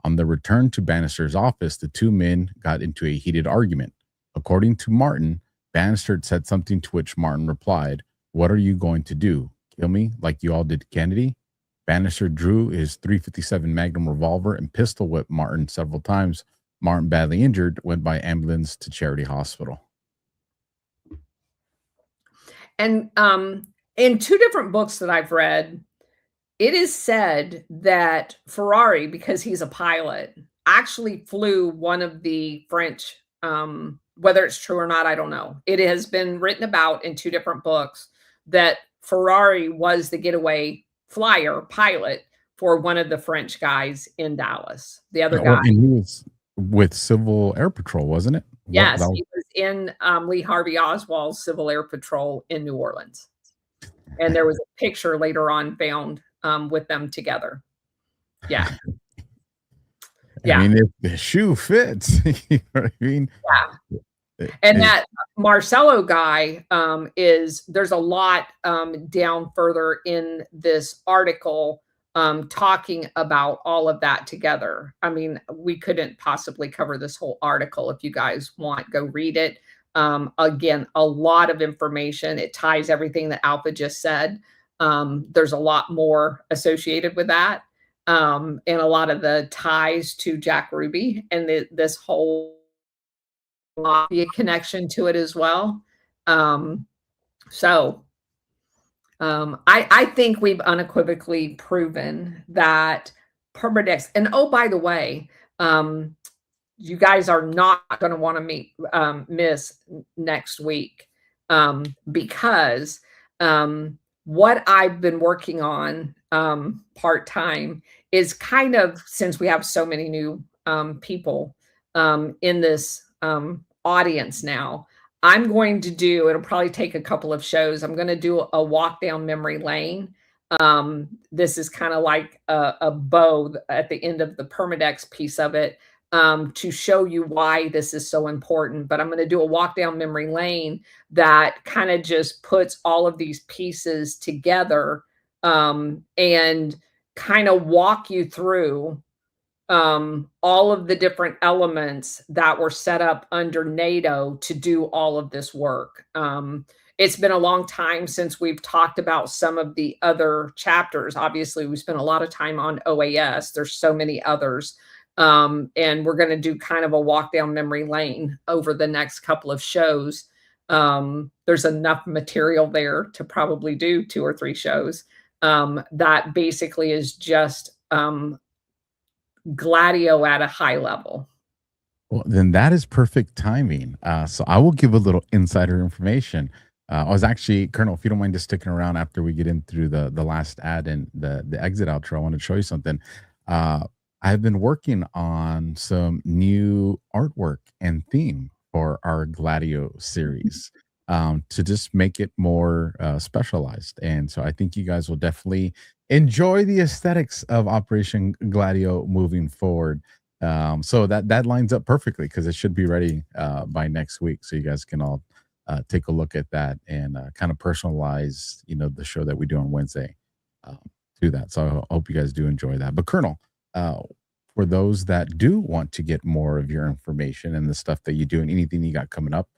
On the return to Bannister's office, the two men got into a heated argument. According to Martin, Bannister said something to which Martin replied, "What are you going to do? Kill me like you all did Kennedy?" Bannister drew his .357 Magnum revolver and pistol whipped Martin several times. Martin, badly injured, went by ambulance to Charity Hospital. And in two different books that I've read, it is said that Ferrari, because he's a pilot, actually flew one of the French, whether it's true or not, I don't know. It has been written about in two different books that Ferrari was the getaway flyer pilot for one of the French guys in Dallas. The other guy. And he was with Civil Air Patrol, wasn't it? Yes, he was in Lee Harvey Oswald's Civil Air Patrol in New Orleans. And there was a picture later on found with them together. Yeah. Yeah. I mean, if the shoe fits, you know what I mean? Yeah. And that Marcello guy there's a lot down further in this article talking about all of that together. I mean, we couldn't possibly cover this whole article. If you guys want, go read it. Again, a lot of information. It ties everything that Alpha just said. There's a lot more associated with that, and a lot of the ties to Jack Ruby and this whole mafia connection to it as well. So I think we've unequivocally proven that Permindex, and oh, by the way, you guys are not going to want to miss next week, because what I've been working on part-time is kind of, since we have so many new people in this audience now, I'm going to do, it'll probably take a couple of shows, I'm going to do a walk down memory lane. This is kind of like a bow at the end of the Permindex piece of it, to show you why this is so important. But I'm going to do a walk down memory lane that kind of just puts all of these pieces together, and kind of walk you through all of the different elements that were set up under NATO to do all of this work. It's been a long time since we've talked about some of the other chapters. Obviously, we spent a lot of time on OAS. There's so many others. And we're going to do kind of a walk down memory lane over the next couple of shows. There's enough material there to probably do 2 or 3 shows. That basically is just Gladio at a high level. Well, then that is perfect timing. So I will give a little insider information. I was actually, Colonel, if you don't mind just sticking around after we get in through the last ad and the exit outro, I want to show you something. I've been working on some new artwork and theme for our Gladio series, to just make it more specialized. And so I think you guys will definitely enjoy the aesthetics of Operation Gladio moving forward. So that lines up perfectly, because it should be ready by next week. So you guys can all take a look at that and kind of personalize, the show that we do on Wednesday to that. So I hope you guys do enjoy that. But Colonel, for those that do want to get more of your information and the stuff that you do and anything you got coming up,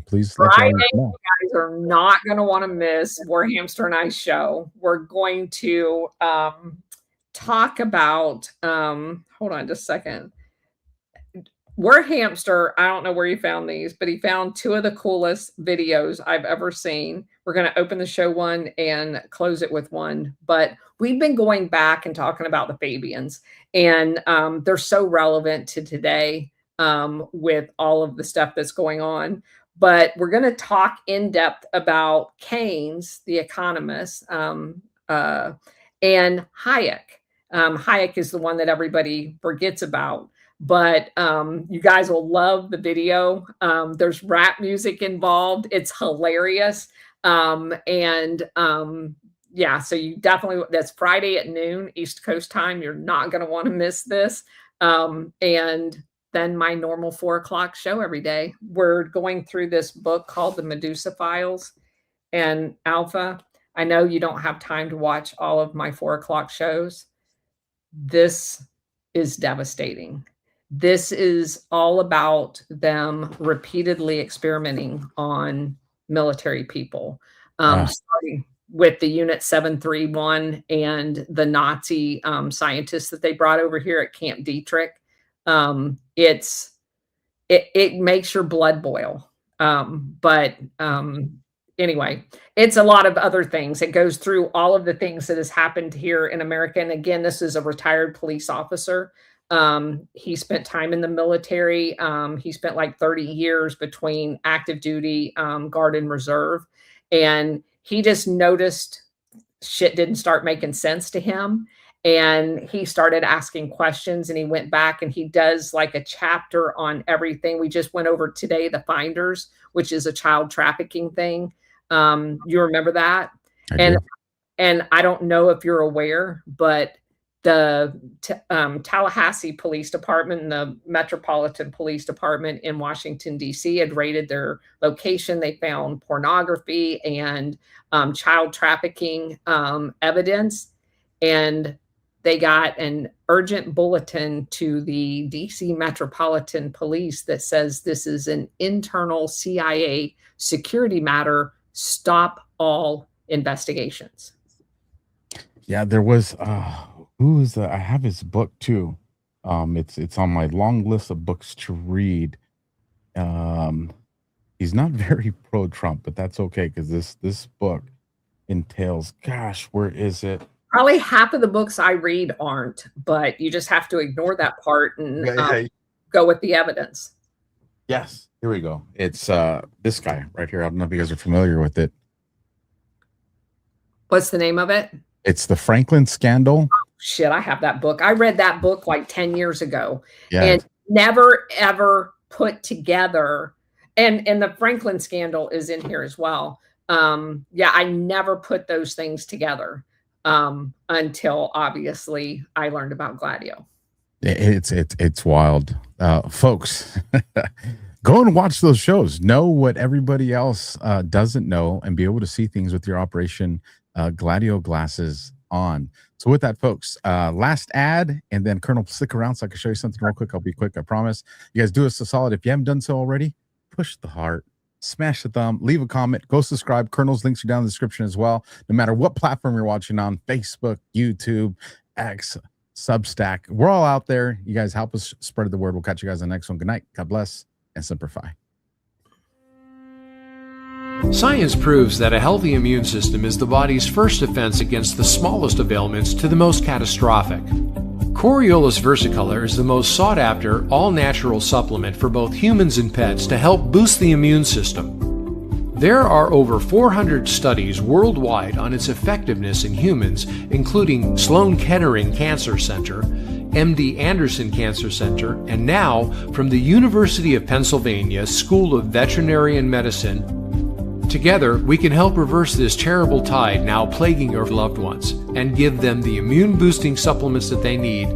please let Friday, you know. You guys are not going to want to miss Warhamster and I show. We're going to talk about, hold on just a second. Warhamster, I don't know where he found these, but he found 2 of the coolest videos I've ever seen. We're going to open the show one and close it with one. But we've been going back and talking about the Fabians, and they're so relevant to today with all of the stuff that's going on. But we're going to talk in depth about Keynes, the economist, and Hayek. Hayek is the one that everybody forgets about. But you guys will love the video. There's rap music involved. It's hilarious. Yeah, so you definitely, that's Friday at noon East Coast time. You're not going to want to miss this. And then my normal 4 o'clock show every day. We're going through this book called The Medusa Files. And Alpha, I know you don't have time to watch all of my 4 o'clock shows. This is devastating. This is all about them repeatedly experimenting on military people, starting with the Unit 731 and the Nazi scientists that they brought over here at Camp Dietrich. It makes your blood boil. Anyway, it's a lot of other things. It goes through all of the things that has happened here in America. And again, this is a retired police officer. He spent time in the military. He spent like 30 years between active duty, Guard and Reserve. And he just noticed shit didn't start making sense to him. And he started asking questions, and he went back and he does like a chapter on everything. We just went over today, the Finders, which is a child trafficking thing. You remember that? And I don't know if you're aware, but the Tallahassee Police Department and the Metropolitan Police Department in Washington, D.C. had raided their location. They found pornography and child trafficking evidence. And they got an urgent bulletin to the D.C. Metropolitan Police that says this is an internal CIA security matter. Stop all investigations. Yeah, there was who is I have his book too. It's on my long list of books to read. He's not very pro Trump, but that's okay because this book entails, gosh, where is it? Probably half of the books I read aren't, but you just have to ignore that part and go with the evidence. Yes, here we go. It's this guy right here. I don't know if you guys are familiar with it. What's the name of it? It's the Franklin Scandal. Oh, shit, I have that book. I read that book like 10 years ago, Yeah. and never ever put together. And the Franklin Scandal is in here as well. Yeah, I never put those things together until obviously I learned about Gladio. It's wild, folks. Go and watch those shows. Know what everybody else doesn't know, and be able to see things with your Operation Gladio glasses on. So with that, folks, last ad, and then Colonel, stick around so I can show you something real quick. I'll be quick, I promise. You guys do us a solid. If you haven't done so already, push the heart, smash the thumb, leave a comment, go subscribe. Colonel's links are down in the description as well. No matter what platform you're watching on, Facebook, YouTube, X, Substack, we're all out there. You guys help us spread the word. We'll catch you guys on the next one. Good night. God bless and simplify. Science proves that a healthy immune system is the body's first defense against the smallest of ailments to the most catastrophic. Coriolus versicolor is the most sought-after, all-natural supplement for both humans and pets to help boost the immune system. There are over 400 studies worldwide on its effectiveness in humans, including Sloan Kettering Cancer Center, MD Anderson Cancer Center, and now from the University of Pennsylvania School of Veterinary Medicine. Together, we can help reverse this terrible tide now plaguing your loved ones and give them the immune-boosting supplements that they need